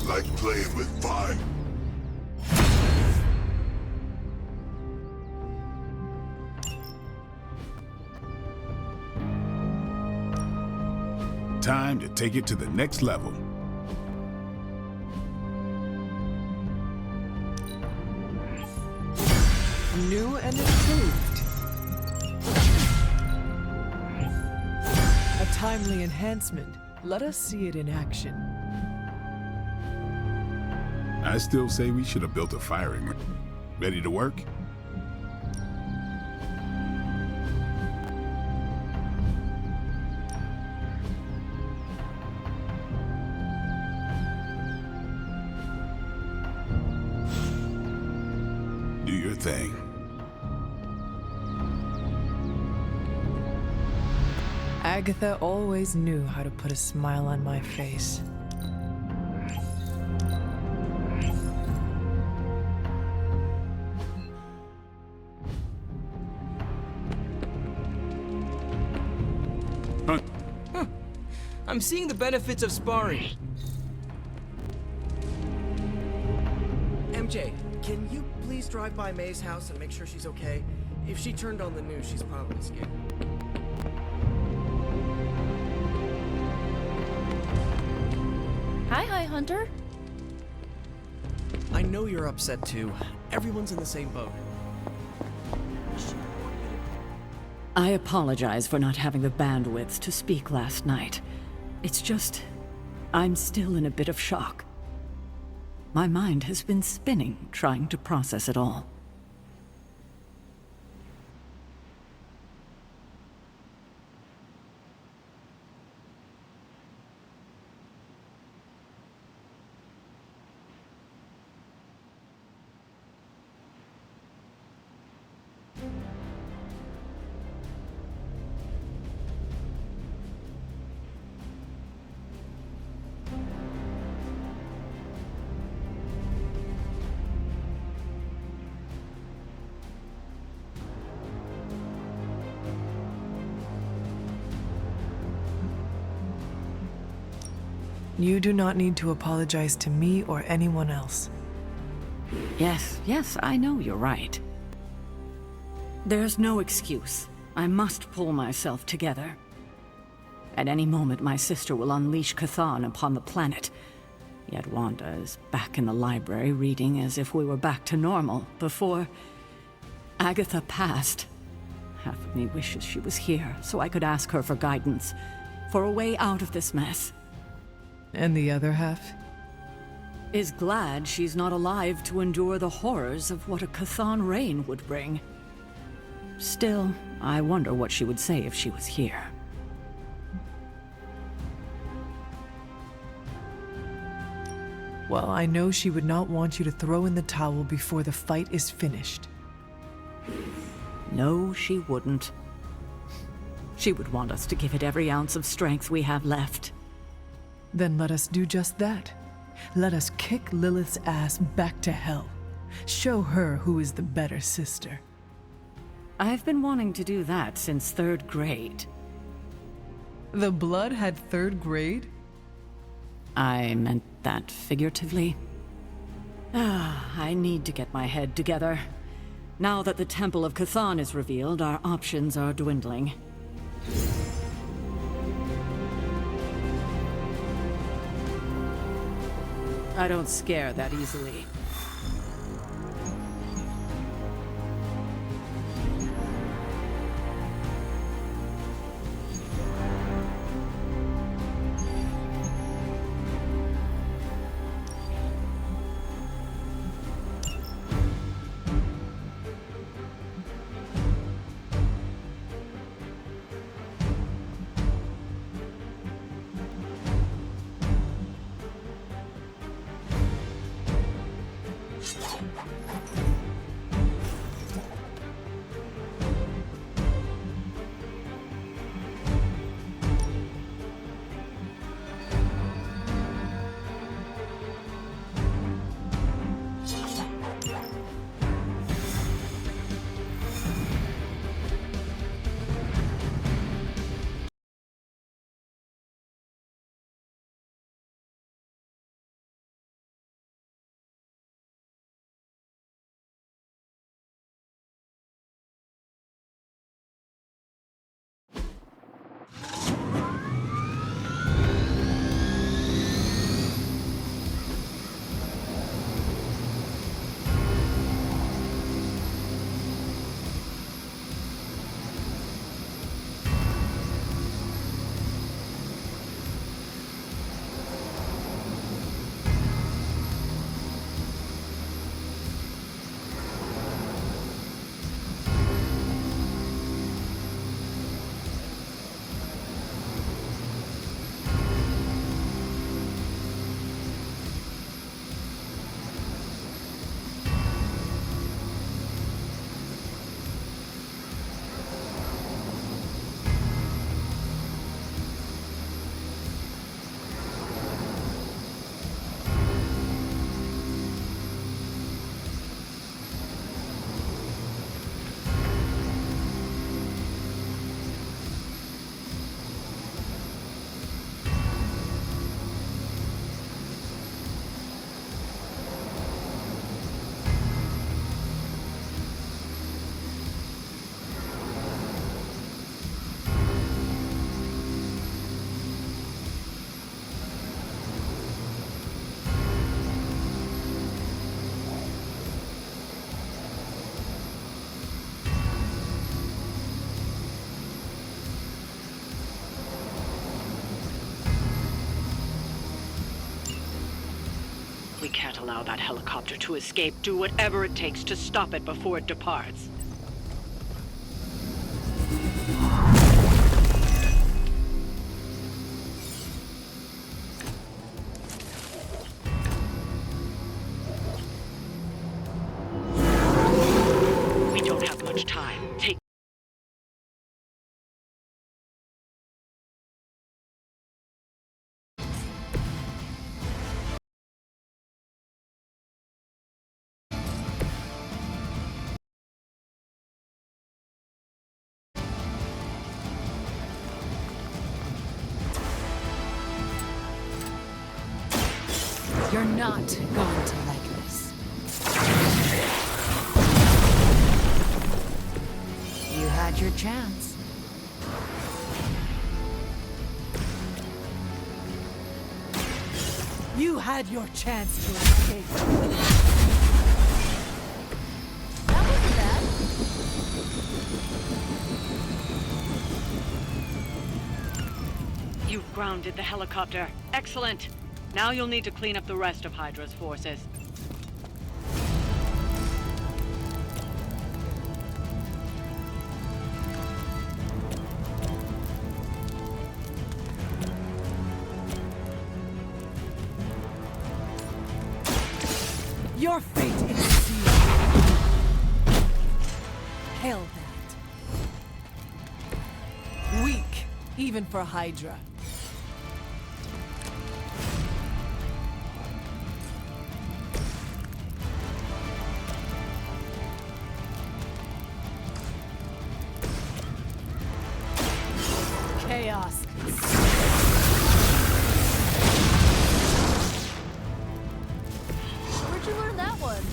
Like playing with fire. Time to take it to the next level. New and improved. A timely enhancement. Let us see it in action. I still say we should have built a firing ring. Ready to work? Do your thing. Agatha always knew how to put a smile on my face. I'm seeing the benefits of sparring. MJ, can you please drive by May's house and make sure she's okay? If she turned on the news, she's probably scared. Hi, Hunter. I know you're upset too. Everyone's in the same boat. I apologize for not having the bandwidth to speak last night. It's just, I'm still in a bit of shock. My mind has been spinning, trying to process it all. You do not need to apologize to me or anyone else. Yes, I know you're right. There's no excuse. I must pull myself together. At any moment, my sister will unleash Chthon upon the planet. Yet Wanda is back in the library reading as if we were back to normal before Agatha passed. Half of me wishes she was here so I could ask her for guidance, for a way out of this mess. And the other half? Is glad she's not alive to endure the horrors of what a Chthon reign would bring. Still, I wonder what she would say if she was here. Well, I know she would not want you to throw in the towel before the fight is finished. No, she wouldn't. She would want us to give it every ounce of strength we have left. Then let us do just that. Let us kick Lilith's ass back to hell. Show her who is the better sister. I've been wanting to do that since 3rd grade. The blood had 3rd grade? I meant that figuratively. I need to get my head together. Now that the Temple of Chthon is revealed, our options are dwindling. I don't scare that easily. can't allow that helicopter to escape. Do whatever it takes to stop it before it departs. We don't have much time. Take You're not going to like this. You had your chance. You had your chance to escape. That wasn't bad. You've grounded the helicopter. Excellent. Now you'll need to clean up the rest of Hydra's forces. Your fate is sealed. Hail that. Weak, even for Hydra. Chaos. Where'd you learn that one?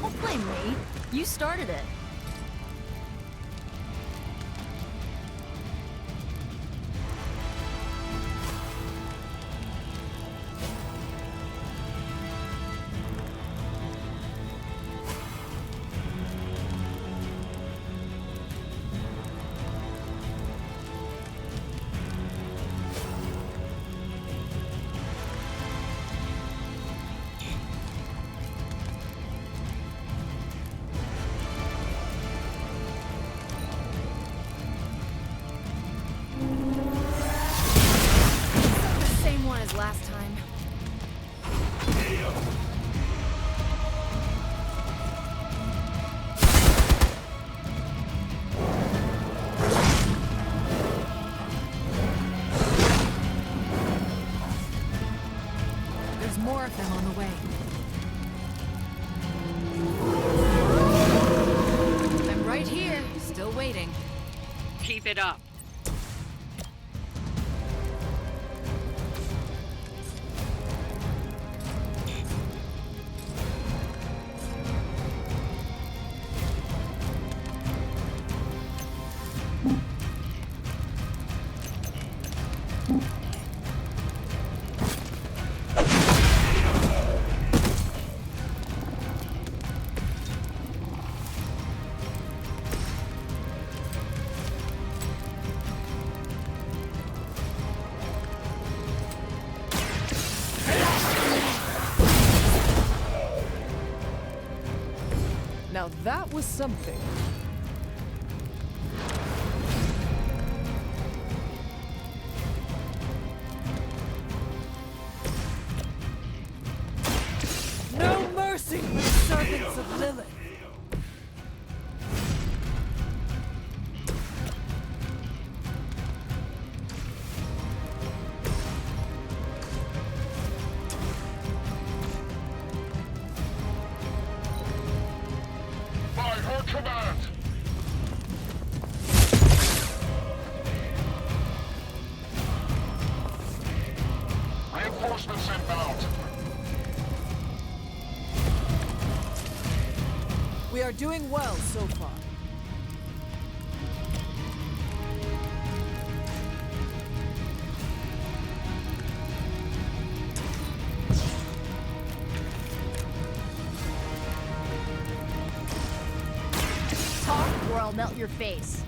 Don't blame me. You started it. The same one as last time. There's more of them on the way. I'm right here, still waiting. Keep it up. Now that was something. No mercy for the servants of Lilith. By her command! Reinforcements inbound. We are doing well so far. or I'll melt your face.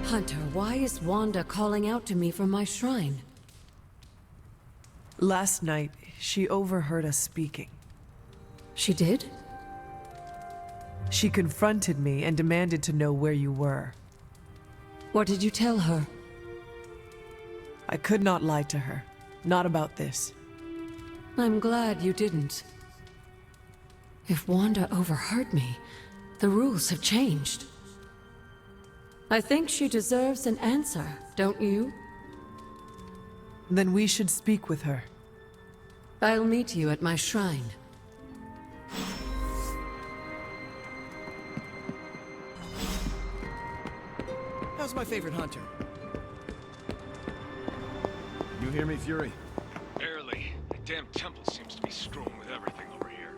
Hunter, why is Wanda calling out to me from my shrine? Last night, she overheard us speaking. She did? She confronted me and demanded to know where you were. What did you tell her? I could not lie to her. Not about this. I'm glad you didn't. If Wanda overheard me, the rules have changed. I think she deserves an answer, don't you? Then we should speak with her. I'll meet you at my shrine. How's my favorite hunter? You hear me, Fury? Barely. The damn temple seems to be screwing with everything over here.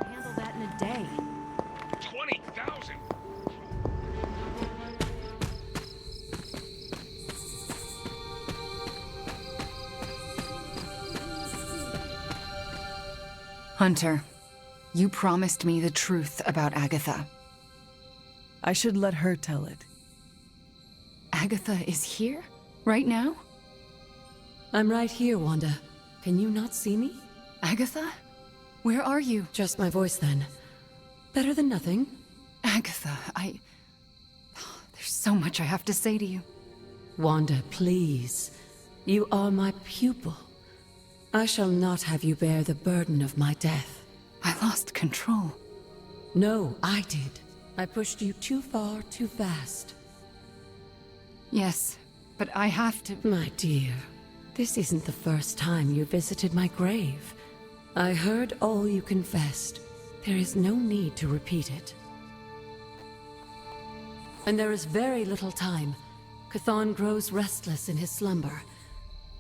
Handle that in a day. 20,000! Hunter, you promised me the truth about Agatha. I should let her tell it. Agatha is here? Right now? I'm right here, Wanda. Can you not see me? Agatha? Where are you? Just my voice, then. Better than nothing. Agatha, there's so much I have to say to you. Wanda, please. You are my pupil. I shall not have you bear the burden of my death. I lost control. No, I did. I pushed you too far, too fast. Yes, but I have to... My dear, this isn't the first time you visited my grave. I heard all you confessed. There is no need to repeat it. And there is very little time. Chthon grows restless in his slumber.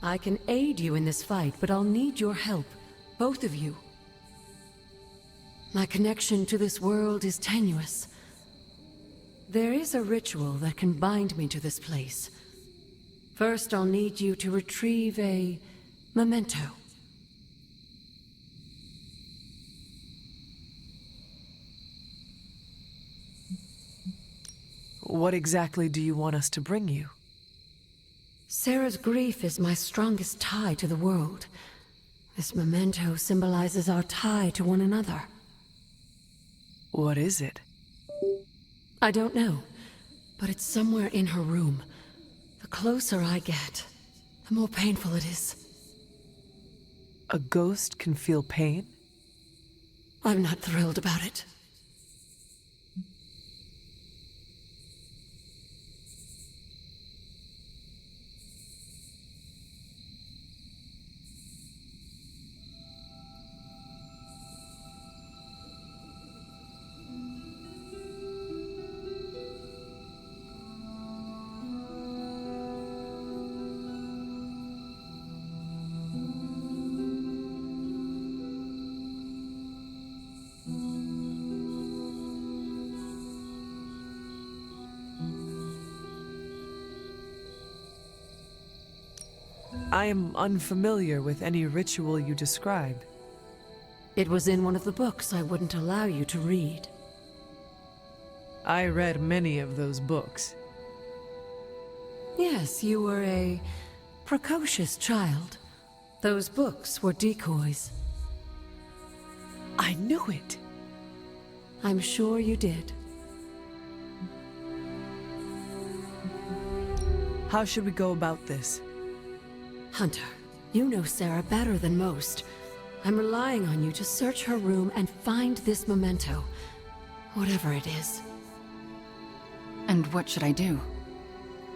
I can aid you in this fight, but I'll need your help. Both of you. My connection to this world is tenuous. There is a ritual that can bind me to this place. First, I'll need you to retrieve a memento. What exactly do you want us to bring you? Sarah's grief is my strongest tie to the world. This memento symbolizes our tie to one another. What is it? I don't know, but it's somewhere in her room. The closer I get, the more painful it is. A ghost can feel pain? I'm not thrilled about it. I am unfamiliar with any ritual you describe. It was in one of the books I wouldn't allow you to read. I read many of those books. Yes, you were a precocious child. Those books were decoys. I knew it! I'm sure you did. How should we go about this? Hunter, you know Sarah better than most. I'm relying on you to search her room and find this memento. Whatever it is. And what should I do?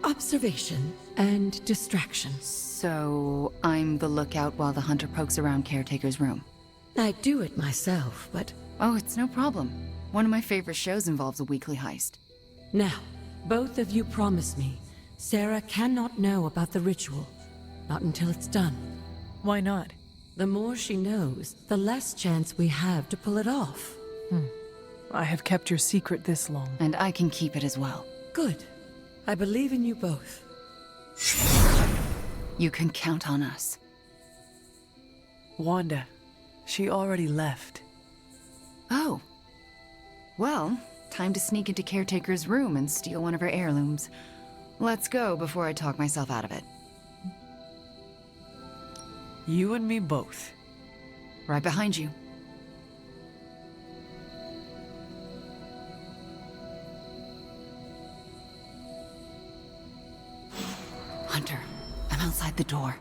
Observation and distraction. So, I'm the lookout while the hunter pokes around Caretaker's room. I do it myself, but... Oh, it's no problem. One of my favorite shows involves a weekly heist. Now, both of you promise me, Sarah cannot know about the ritual. Not until it's done. Why not? The more she knows, the less chance we have to pull it off. I have kept your secret this long. And I can keep it as well. Good. I believe in you both. You can count on us. Wanda, she already left. Oh. Well, time to sneak into Caretaker's room and steal one of her heirlooms. Let's go before I talk myself out of it. You and me both. Right behind you. Hunter, I'm outside the door.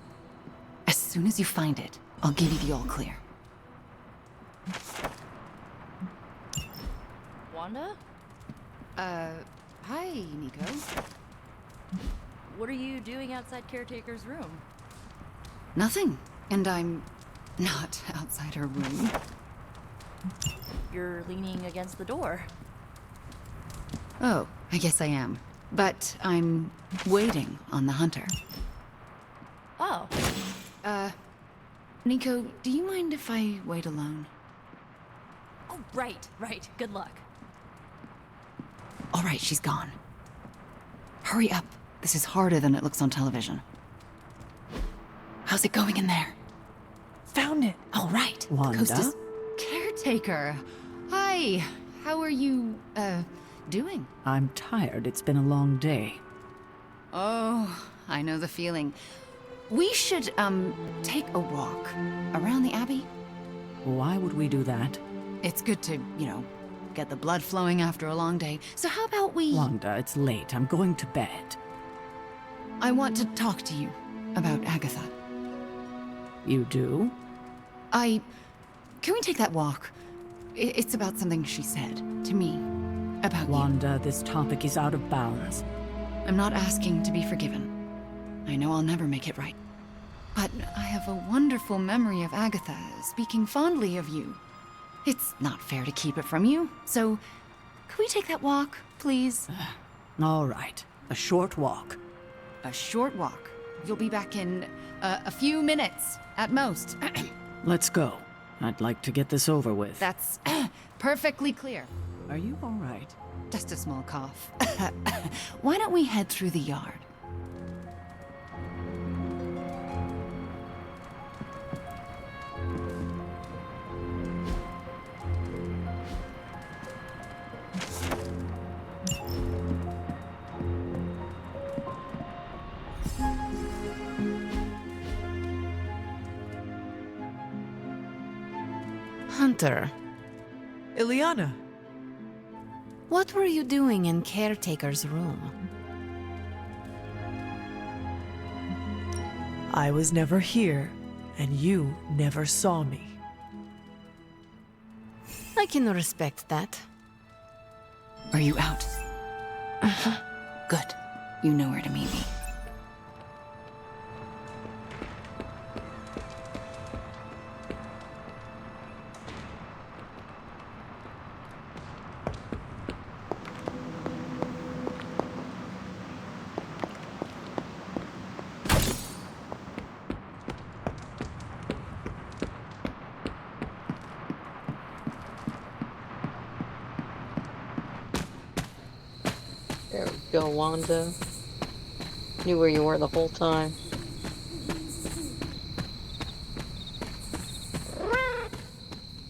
As soon as you find it, I'll give you the all clear. Wanda? Hi, Nico. What are you doing outside Caretaker's room? Nothing. And I'm not outside her room. You're leaning against the door. Oh, I guess I am. But I'm waiting on the hunter. Oh. Nico, do you mind if I wait alone? Oh, right. Good luck. All right, she's gone. Hurry up. This is harder than it looks on television. How's it going in there? Found it. All right. Wanda? Coast is Caretaker. Hi. How are you, doing? I'm tired. It's been a long day. Oh, I know the feeling. We should, take a walk around the Abbey. Why would we do that? It's good to, get the blood flowing after a long day. So how about we... Wanda, it's late. I'm going to bed. I want to talk to you about Agatha. You do? Can we take that walk? It's about something she said to me. About Wanda, this topic is out of bounds. I'm not asking to be forgiven. I know I'll never make it right. But I have a wonderful memory of Agatha speaking fondly of you. It's not fair to keep it from you, so could we take that walk, please? All right. A short walk. A short walk. You'll be back in a few minutes, at most. Let's go. I'd like to get this over with. That's perfectly clear. Are you all right? Just a small cough. Why don't we head through the yard? Hunter, Ileana! what were you doing in Caretaker's room? I was never here, and you never saw me. I can respect that. Are you out? Good. You know where to meet me. There we go, Wanda. Knew where you were the whole time.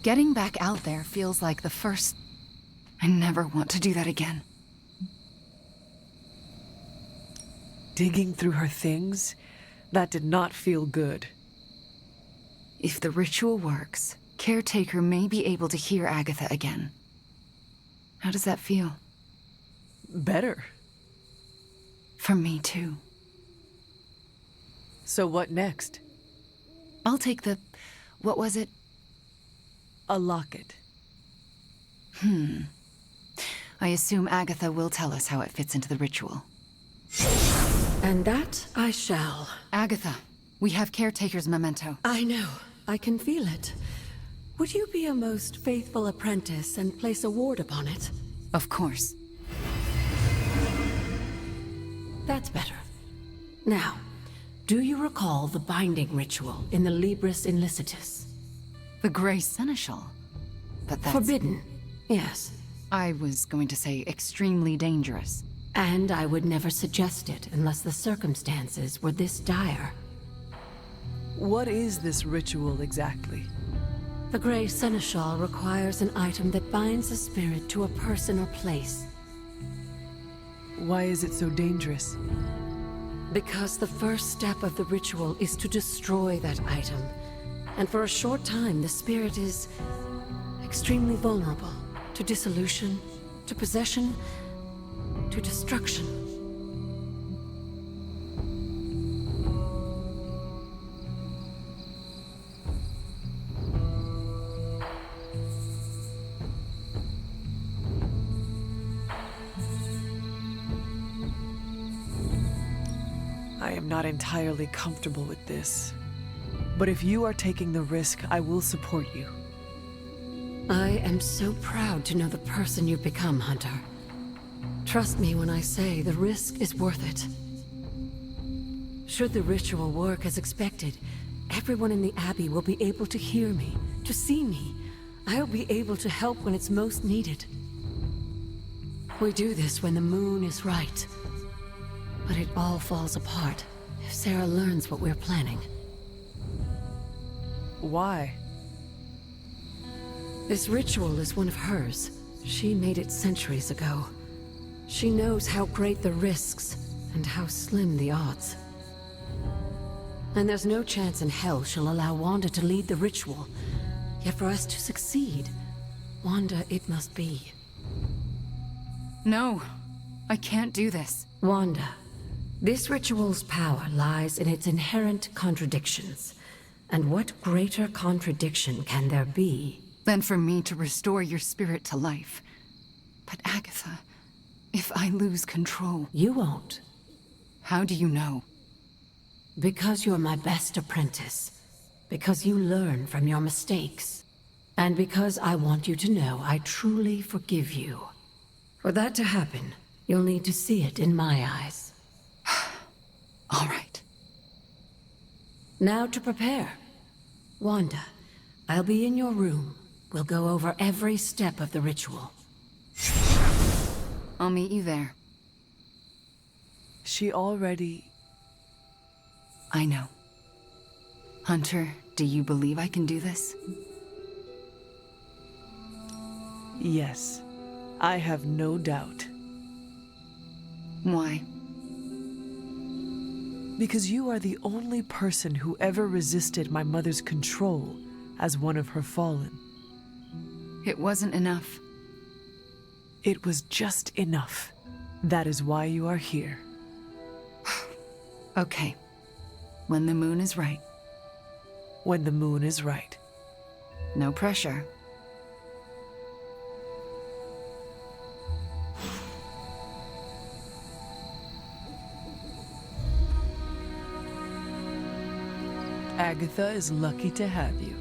Getting back out there feels like the first... I never want to do that again. Digging through her things? That did not feel good. If the ritual works, Caretaker may be able to hear Agatha again. How does that feel? Better. For me, too. So what next? I'll take the... what was it? A locket. I assume Agatha will tell us how it fits into the ritual. And that I shall. Agatha, we have Caretaker's memento. I know. I can feel it. Would you be a most faithful apprentice and place a ward upon it? Of course. That's better. Now, do you recall the binding ritual in the Libris Inlicitus? The Grey Seneschal? But that's... Forbidden, yes. I was going to say extremely dangerous. And I would never suggest it unless the circumstances were this dire. What is this ritual exactly? The Grey Seneschal requires an item that binds a spirit to a person or place. Why is it so dangerous? Because the first step of the ritual is to destroy that item. And for a short time, the spirit is extremely vulnerable to dissolution, to possession, to destruction. I am not entirely comfortable with this. But if you are taking the risk, I will support you. I am so proud to know the person you've become, Hunter. Trust me when I say the risk is worth it. Should the ritual work as expected, everyone in the Abbey will be able to hear me, to see me. I'll be able to help when it's most needed. We do this when the moon is right. But it all falls apart if Sarah learns what we're planning. Why? This ritual is one of hers. She made it centuries ago. She knows how great the risks and how slim the odds. And there's no chance in hell she'll allow Wanda to lead the ritual. Yet for us to succeed, Wanda it must be. No, I can't do this. Wanda, this ritual's power lies in its inherent contradictions. And what greater contradiction can there be than for me to restore your spirit to life? But Agatha, if I lose control... You won't. How do you know? Because you're my best apprentice. Because you learn from your mistakes. And because I want you to know I truly forgive you. For that to happen, you'll need to see it in my eyes. All right. Now to prepare. Wanda, I'll be in your room. We'll go over every step of the ritual. I'll meet you there. She already... I know. Hunter, do you believe I can do this? Yes. I have no doubt. Why? Because you are the only person who ever resisted my mother's control as one of her fallen. It wasn't enough. It was just enough. That is why you are here. Okay. When the moon is right, when the moon is right. No pressure. Agatha is lucky to have you.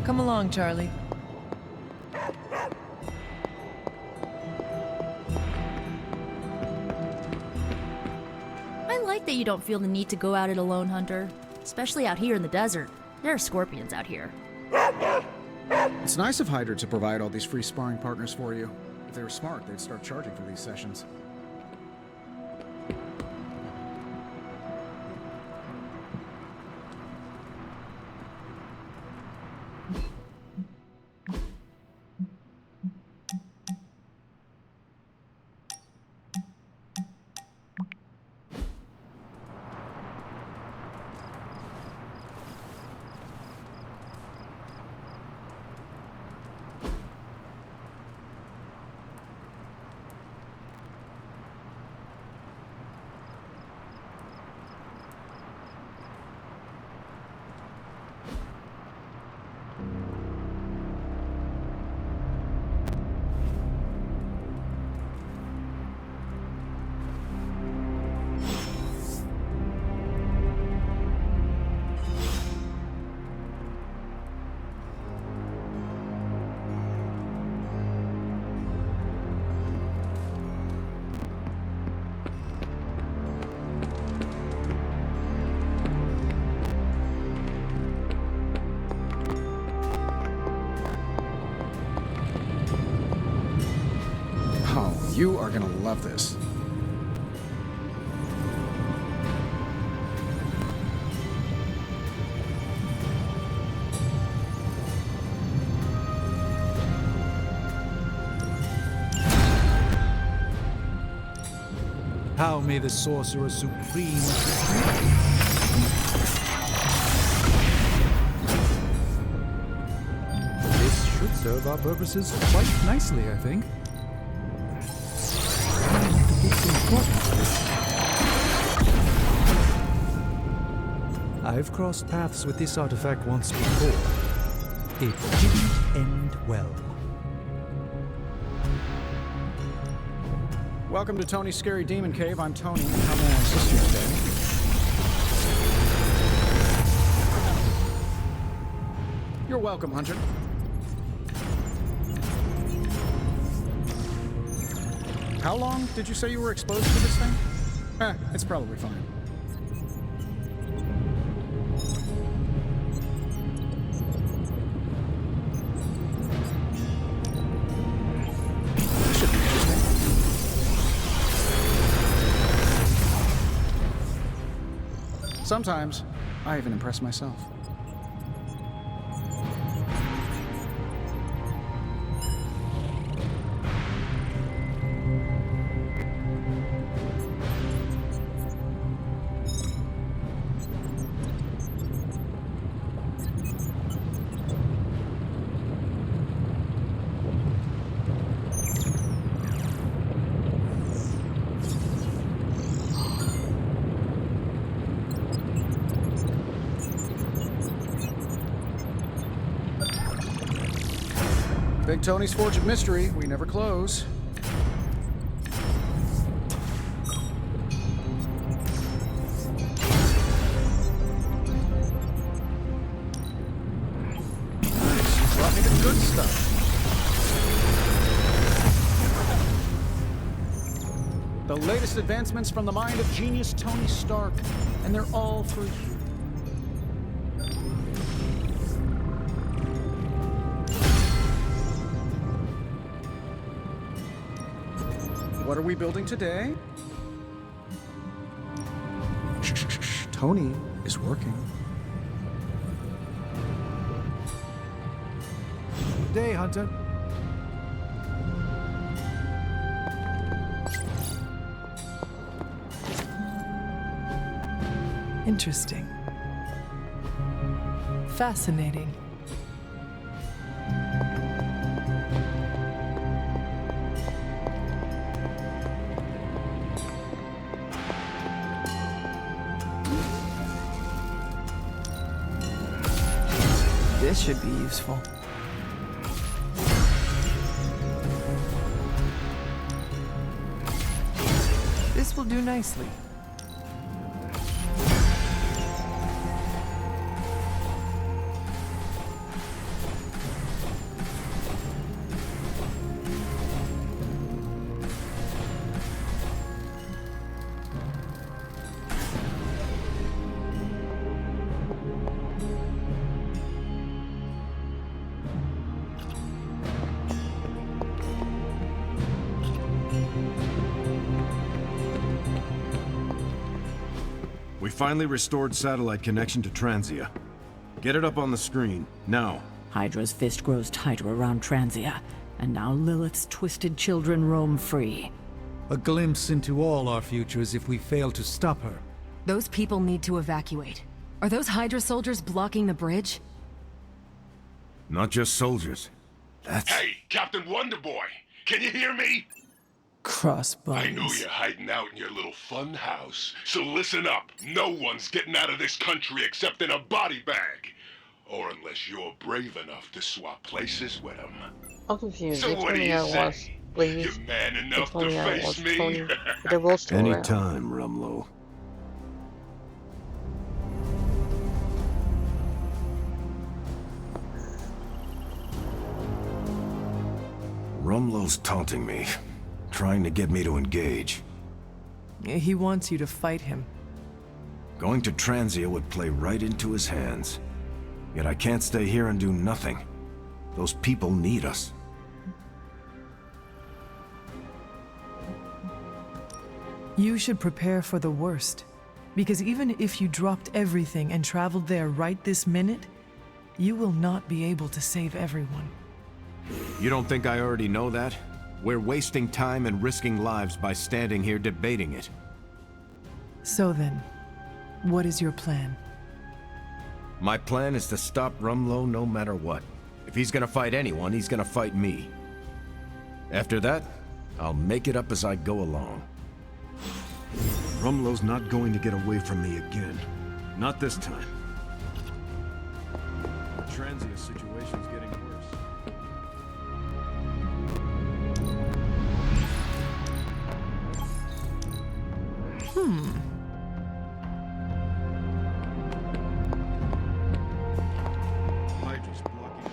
Come along, Charlie. I like that you don't feel the need to go at it alone, Hunter. Especially out here in the desert. There are scorpions out here. It's nice of Hydra to provide all these free sparring partners for you. If they were smart, they'd start charging for these sessions. You are gonna love this. How may the Sorcerer Supreme... This should serve our purposes quite nicely, I think. I've crossed paths with this artifact once before. It didn't end well. Welcome to Tony's Scary Demon Cave. I'm Tony. How may I assist you today? You're welcome, Hunter. How long did you say you were exposed to this thing? It's probably fine. This should be interesting. Sometimes, I even impress myself. Big Tony's Forge of Mystery. We never close. Nice. You brought me the good stuff. The latest advancements from the mind of genius Tony Stark, and they're all for you. What are we building today? Shh, shh, shh, shh. Tony is working. Good day, Hunter. Interesting. Fascinating. This should be useful. This will do nicely. We finally restored satellite connection to Transia. Get it up on the screen, now. Hydra's fist grows tighter around Transia, and now Lilith's twisted children roam free. A glimpse into all our futures if we fail to stop her. Those people need to evacuate. Are those Hydra soldiers blocking the bridge? Not just soldiers. That's... Hey, Captain Wonderboy! Can you hear me? Crossbones. I know you're hiding out in your little fun house, so listen up. No one's getting out of this country except in a body bag. Or unless you're brave enough to swap places with them. I'm confused. So They what told do me you I was, say? please. You're man They enough told to me I face was me? Tony, but they're both still around. Anytime, Rumlow. Rumlow's taunting me, trying to get me to engage. He wants you to fight him. Going to Transia would play right into his hands. Yet I can't stay here and do nothing. Those people need us. You should prepare for the worst. Because even if you dropped everything and traveled there right this minute, you will not be able to save everyone. You don't think I already know that? We're wasting time and risking lives by standing here debating it. So then, what is your plan? My plan is to stop Rumlow no matter what. If he's gonna fight anyone, he's gonna fight me. After that, I'll make it up as I go along. Rumlow's not going to get away from me again. Not this time. The Transia situation's getting worse. Hydra's blocking.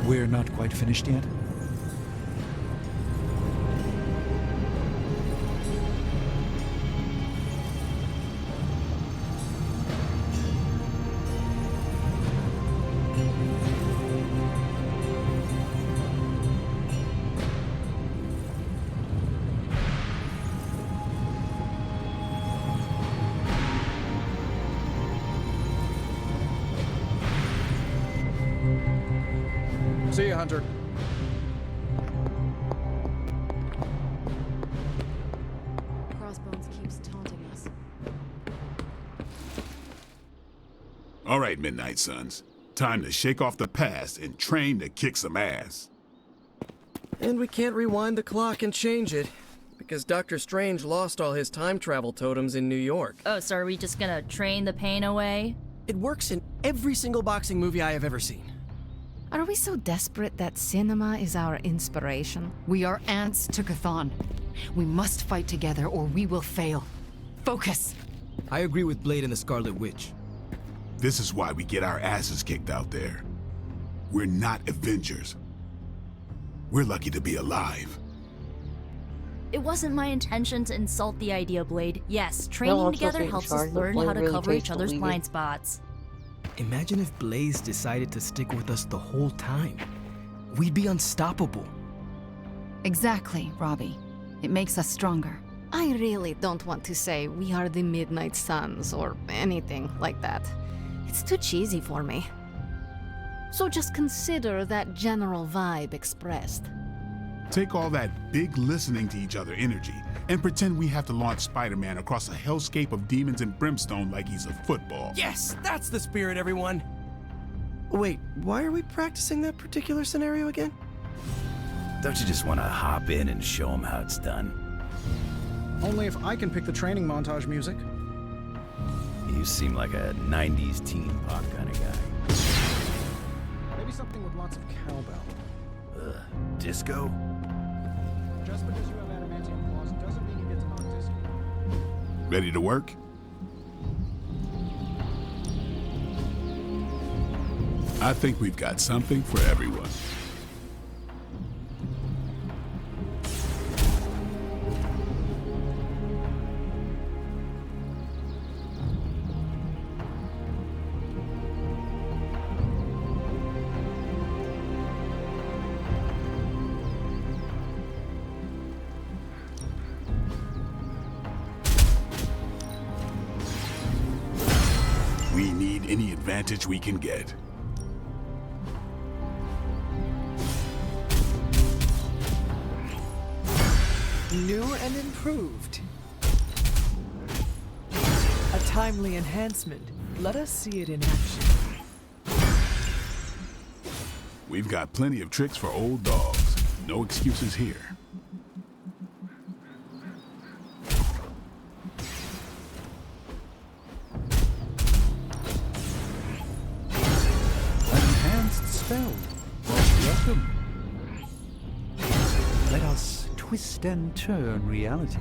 We're not quite finished yet. See you, Hunter. Crossbones keeps taunting us. All right, Midnight Suns. Time to shake off the past and train to kick some ass. And we can't rewind the clock and change it, because Doctor Strange lost all his time travel totems in New York. Oh, so are we just gonna train the pain away? It works in every single boxing movie I have ever seen. Are we so desperate that cinema is our inspiration? We are ants to Chthon. We must fight together or we will fail. Focus! I agree with Blade and the Scarlet Witch. This is why we get our asses kicked out there. We're not Avengers. We're lucky to be alive. It wasn't my intention to insult the idea, Blade. Yes, training I'm supposed to together be in helps charge, us but learn Blade how to really cover takes each the other's lead. blind spots. Imagine if Blaze decided to stick with us the whole time. We'd be unstoppable. Exactly, Robbie. It makes us stronger. I really don't want to say we are the Midnight Suns or anything like that. It's too cheesy for me. So just consider that general vibe expressed. Take all that big listening to each other energy and pretend we have to launch Spider-Man across a hellscape of demons and brimstone like he's a football. Yes, that's the spirit, everyone. Wait, why are we practicing that particular scenario again? Don't you just want to hop in and show them how it's done? Only if I can pick the training montage music. You seem like a 90s teen pop kind of guy. Maybe something with lots of cowbell. Disco? Just because you have adamantium claws doesn't mean you get to knock disco. Ready to work? I think we've got something for everyone. We need any advantage we can get. New and improved. A timely enhancement. Let us see it in action. We've got plenty of tricks for old dogs. No excuses here. Enhanced spell. Welcome. Let us twist and turn reality.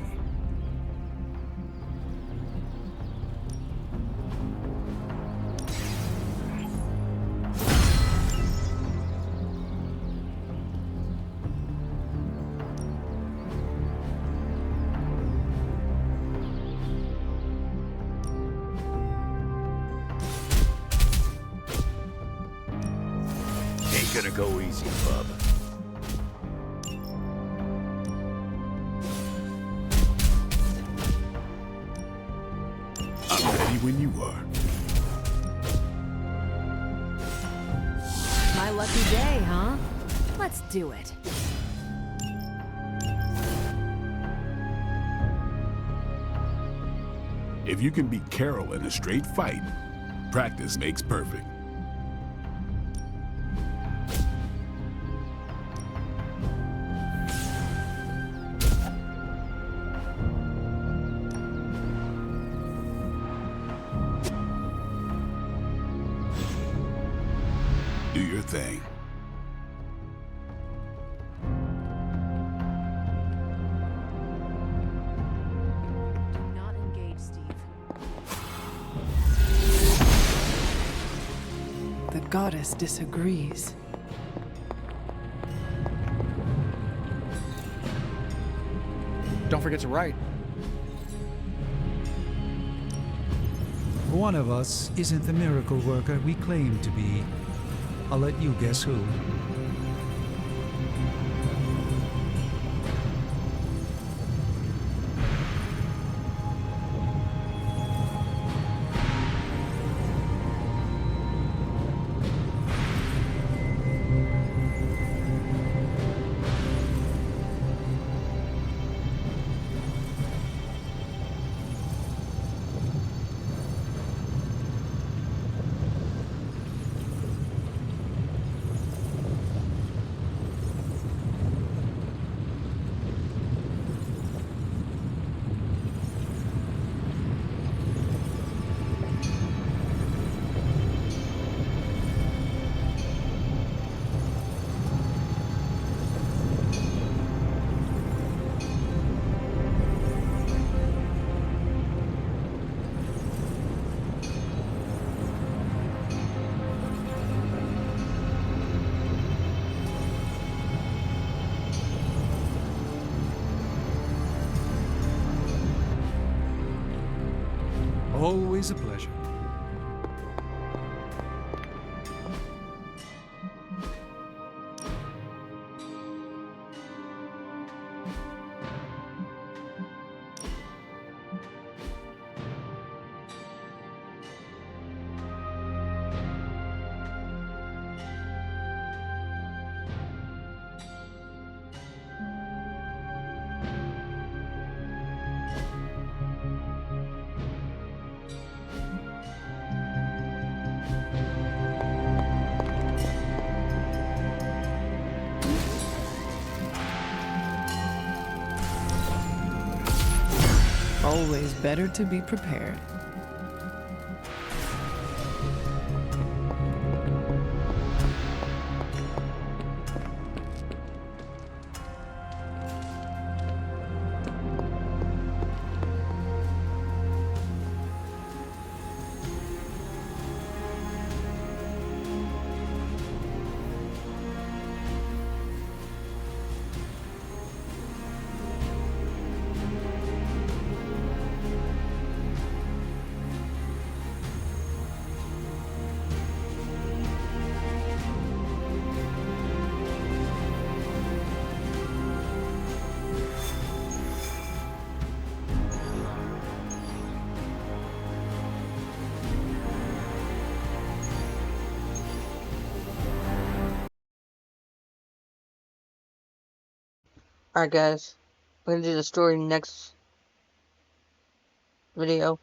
Ain't gonna go easy, bub. I'm ready when you are. My lucky day, huh? Let's do it. If you can beat Carol in a straight fight, practice makes perfect. Do your thing. Do not engage, Steve. The goddess disagrees. Don't forget to write. One of us isn't the miracle worker we claim to be. I'll let you guess who. Always a pleasure. Always better to be prepared. Alright guys, we're gonna do the story next video.